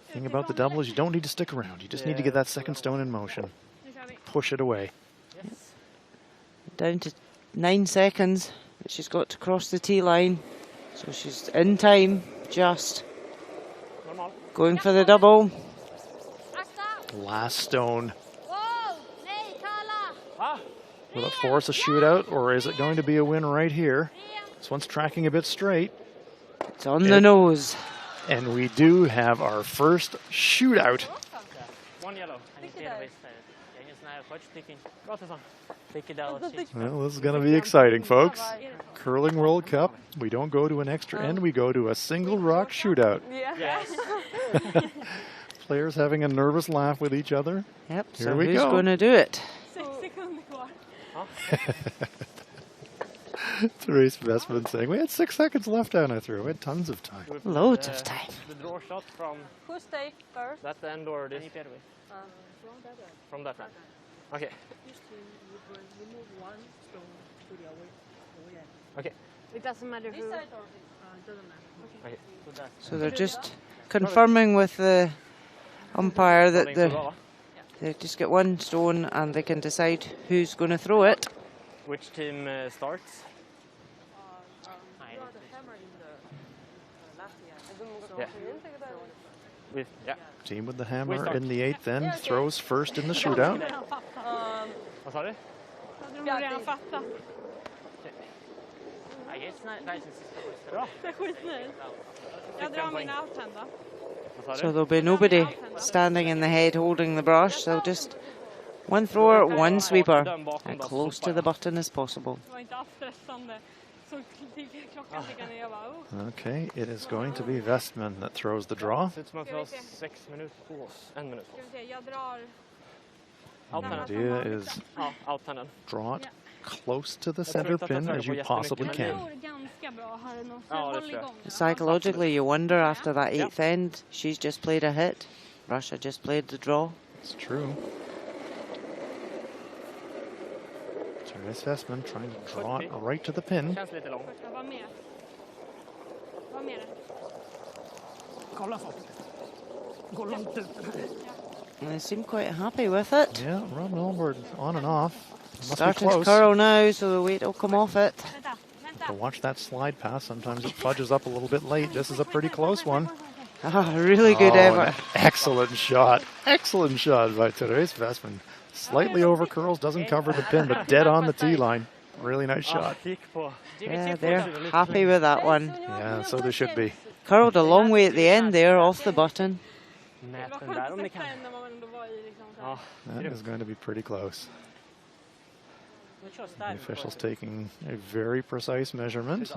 [SPEAKER 1] The thing about the double is you don't need to stick around. You just need to get that second stone in motion. Push it away.
[SPEAKER 2] Down to 9 seconds. But she's got to cross the tee line. So she's in time, just. Going for the double.
[SPEAKER 1] Last stone. Will it force a shootout, or is it going to be a win right here? This one's tracking a bit straight.
[SPEAKER 2] It's on the nose.
[SPEAKER 1] And we do have our first shootout.
[SPEAKER 3] One yellow.
[SPEAKER 1] Well, this is going to be exciting, folks. Curling World Cup. We don't go to an extra end. We go to a single rock shootout.
[SPEAKER 3] Yes.
[SPEAKER 1] Players having a nervous laugh with each other.
[SPEAKER 2] Yep,
[SPEAKER 1] Here
[SPEAKER 2] so
[SPEAKER 1] we
[SPEAKER 2] who's
[SPEAKER 1] go.
[SPEAKER 2] going to do it?
[SPEAKER 1] Therese Vestman saying, we had 6 seconds left down I threw. We had tons of time.
[SPEAKER 2] Loads of time.
[SPEAKER 3] The draw shot from
[SPEAKER 7] Who stay first?
[SPEAKER 3] that end or this? From that end. Okay.
[SPEAKER 7] Remove one stone to the away end.
[SPEAKER 3] Okay.
[SPEAKER 9] It doesn't matter
[SPEAKER 7] This
[SPEAKER 9] who.
[SPEAKER 7] side or this? Doesn't matter.
[SPEAKER 3] Okay. So that.
[SPEAKER 2] So they're just confirming with the umpire that they just get one stone and they can decide who's going to throw it.
[SPEAKER 3] Which team starts? Yeah.
[SPEAKER 1] Team with the hammer in the 8th end throws first in the shootout.
[SPEAKER 3] Vad sa du?
[SPEAKER 9] Hade de redan fattat?
[SPEAKER 3] Bra.
[SPEAKER 9] Det är skitnöjd. Jag drar min outhand då.
[SPEAKER 3] Vad sa
[SPEAKER 2] So
[SPEAKER 3] du?
[SPEAKER 2] there'll be nobody standing in the head holding the brush. They'll just one thrower, one sweeper, and close to the button as possible.
[SPEAKER 9] Det var inte alls stressande. Så klockan tickade ner. Jag bara, oh.
[SPEAKER 1] Okay, it is going to be Vestman that throws the draw.
[SPEAKER 3] Ser ut som att vi har 6 minuter på oss. 1 minut på
[SPEAKER 9] Ska
[SPEAKER 3] oss.
[SPEAKER 9] vi se, jag drar.
[SPEAKER 1] The idea is
[SPEAKER 3] Ja, outhanden.
[SPEAKER 1] draw it close to the center pin as you possibly
[SPEAKER 9] Jag
[SPEAKER 1] can.
[SPEAKER 9] tror ganska bra här nu. Så
[SPEAKER 3] Ja,
[SPEAKER 9] jag
[SPEAKER 3] det
[SPEAKER 9] håller
[SPEAKER 3] tror jag.
[SPEAKER 9] igång.
[SPEAKER 2] Psychologically, you wonder after that 8th end, she's just played a hit. Russia just played the draw.
[SPEAKER 1] It's true. Therese Vestman trying to draw it right to the pin.
[SPEAKER 3] Känns lite långt.
[SPEAKER 9] Jag var med. Var med det.
[SPEAKER 3] Kolla så. Gå långt ut.
[SPEAKER 2] And they seem quite happy with it.
[SPEAKER 1] Yeah, Robin Olberg on and off. Must be
[SPEAKER 2] Starting to
[SPEAKER 1] close.
[SPEAKER 2] curl now, so the weight will come off it.
[SPEAKER 9] Vänta, vänta.
[SPEAKER 1] To watch that slide pass, sometimes it fudges up a little bit late. This is a pretty close one.
[SPEAKER 2] Ah, really good
[SPEAKER 1] Oh, an
[SPEAKER 2] effort.
[SPEAKER 1] excellent shot. Excellent shot by Therese Vestman. Slightly over curls, doesn't cover the pin, but dead on the tee line. Really nice shot.
[SPEAKER 3] Gick på.
[SPEAKER 2] Yeah, they're happy with that one.
[SPEAKER 1] Yeah, so they should be.
[SPEAKER 2] Curled a long way at the end there, off the button.
[SPEAKER 3] Nät
[SPEAKER 9] Det
[SPEAKER 3] den
[SPEAKER 9] var
[SPEAKER 3] där om
[SPEAKER 9] skönt
[SPEAKER 3] ni
[SPEAKER 9] att
[SPEAKER 3] kan.
[SPEAKER 9] sätta en när man ändå var i liksom så här.
[SPEAKER 3] Ja.
[SPEAKER 1] That is going to be pretty close. The officials taking a very precise measurement.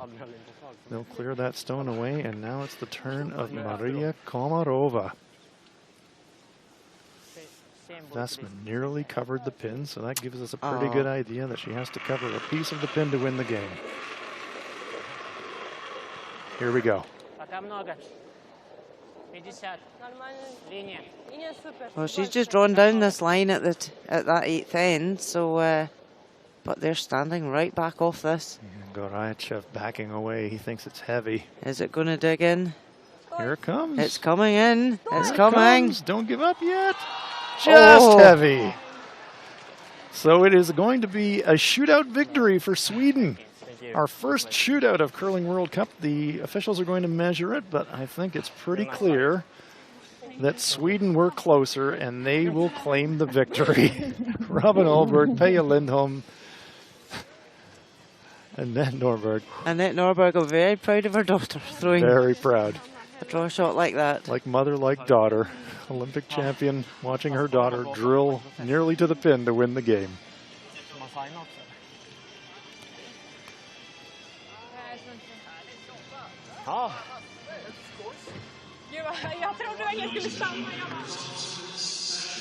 [SPEAKER 1] They'll clear that stone away, and now it's the turn of Maria Komarova. Vestman nearly covered the pin, so that gives us a pretty good idea that she has to cover a piece of the pin to win the game. Here we go.
[SPEAKER 2] Well, she's just drawn down this line at at that 8th end, so but they're standing right back off this.
[SPEAKER 1] Gorayev backing away. He thinks it's heavy.
[SPEAKER 2] Is it going to dig in?
[SPEAKER 1] Here it comes.
[SPEAKER 2] It's coming in. It's
[SPEAKER 1] Here it
[SPEAKER 2] coming.
[SPEAKER 1] comes. Don't give up yet. Just heavy. So it is going to be a shootout victory for Sweden. Our first shootout of Curling World Cup. The officials are going to measure it, but I think it's pretty clear that Sweden were closer and they will claim the victory. Robin Olberg, Peja Lindholm, Annette Norberg.
[SPEAKER 2] Annette Norberg are very proud of her daughter throwing
[SPEAKER 1] Very proud.
[SPEAKER 2] a draw shot like that.
[SPEAKER 1] Like mother, like daughter. Olympic champion watching her daughter drill nearly to the pin to win the game.
[SPEAKER 3] Ja.
[SPEAKER 9] Jag trodde jag skulle stanna. Jag bara.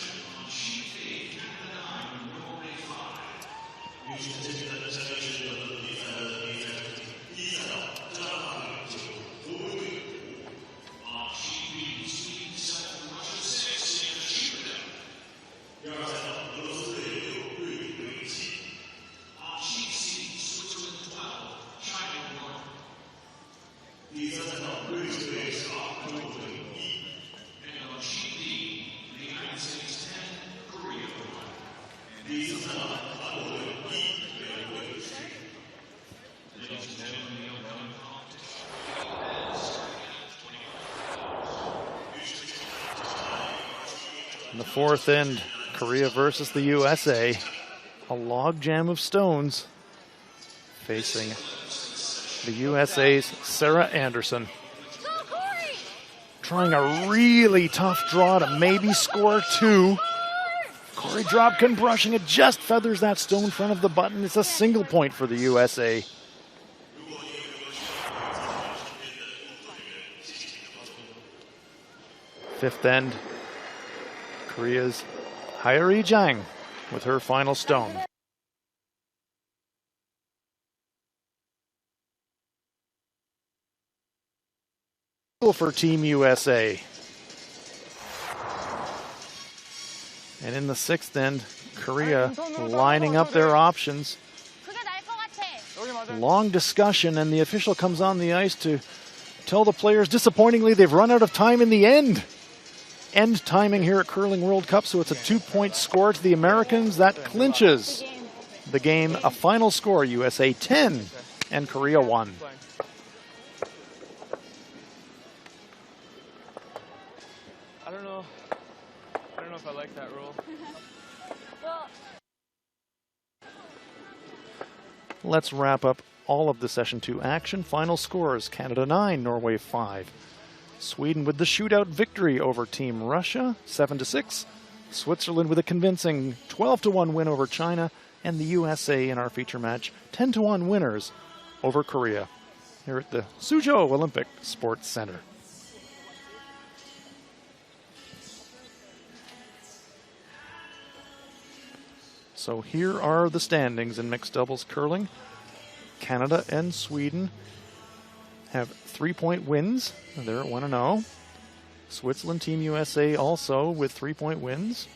[SPEAKER 1] In the 4th end, Korea versus the USA. A logjam of stones facing the USA's Sarah Anderson. Trying a really tough draw to maybe score 2. Corey Dropkin brushing it, just feathers that stone in front of the button. It's a single point for the USA. Fifth end, Korea's Hyori Jang with her final stone. for Team USA. And in the sixth end, Korea lining up their options.
[SPEAKER 4] 그게 나을 것 같아.
[SPEAKER 1] Long discussion, and the official comes on the ice to tell the players, disappointingly, they've run out of time in the end. End timing here at Curling World Cup, so it's a 2-point score to the Americans. That clinches the game. A final score, USA 10 and Korea 1.
[SPEAKER 3] I don't know if I like that rule.
[SPEAKER 4] Well,
[SPEAKER 1] Let's wrap up all of the Session 2 action. Final scores, Canada 9, Norway 5. Sweden with the shootout victory over Team Russia, 7-6. Switzerland with a convincing 12-1 win over China. And the USA in our feature match, 10-1 winners over Korea here at the Suzhou Olympic Sports Center. So here are the standings in mixed doubles curling. Canada and Sweden have 3-point wins. They're at 1-0. Switzerland, Team USA also with 3-point wins.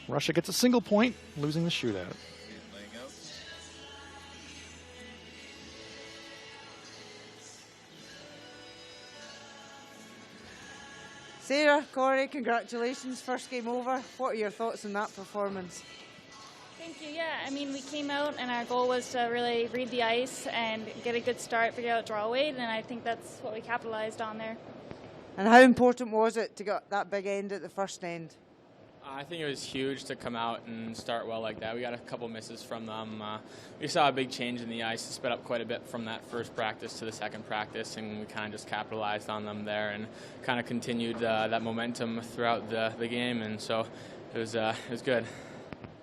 [SPEAKER 1] Russia gets a single point, losing the shootout.
[SPEAKER 2] Sarah, Corey, congratulations. First game over. What are your thoughts on that performance?
[SPEAKER 9] Thank you. Yeah, I mean, we came out and our goal was to really read the ice and get a good start, figure out draw weight, and I think that's what we capitalized on there.
[SPEAKER 2] And how important was it to get that big end at the first end?
[SPEAKER 3] I think it was huge to come out and start well like that. We got a couple misses from them. We saw a big change in the ice. It sped up quite a bit from that first practice to the second practice, and we kind of just capitalized on them there and kind of continued that momentum throughout the game, and so it was good.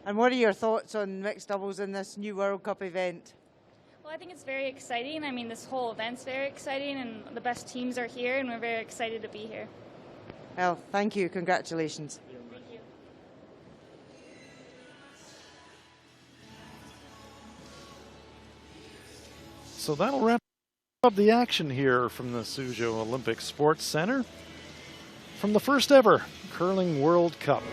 [SPEAKER 2] And what are your thoughts on mixed doubles in this new World Cup event?
[SPEAKER 9] Well, I think it's very exciting. I mean, this whole event's very exciting, and the best teams are here, and we're very excited to be here.
[SPEAKER 2] Well, thank you. Congratulations.
[SPEAKER 9] Thank you.
[SPEAKER 1] So that'll wrap up the action here from the Suzhou Olympic Sports Center from the first ever Curling World Cup.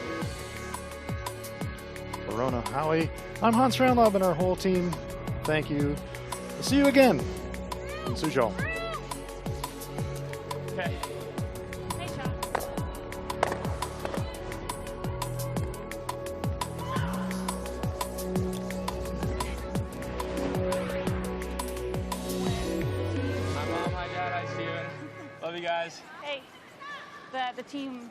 [SPEAKER 1] For Rona Howie, I'm Hans Ranlob and our whole team. Thank you. We'll see you again in Suzhou.
[SPEAKER 3] Okay.
[SPEAKER 9] Hey, Sean.
[SPEAKER 3] Hi, Mom. Hi, Dad. Hi, Steven. Love you guys.
[SPEAKER 9] Hey, the team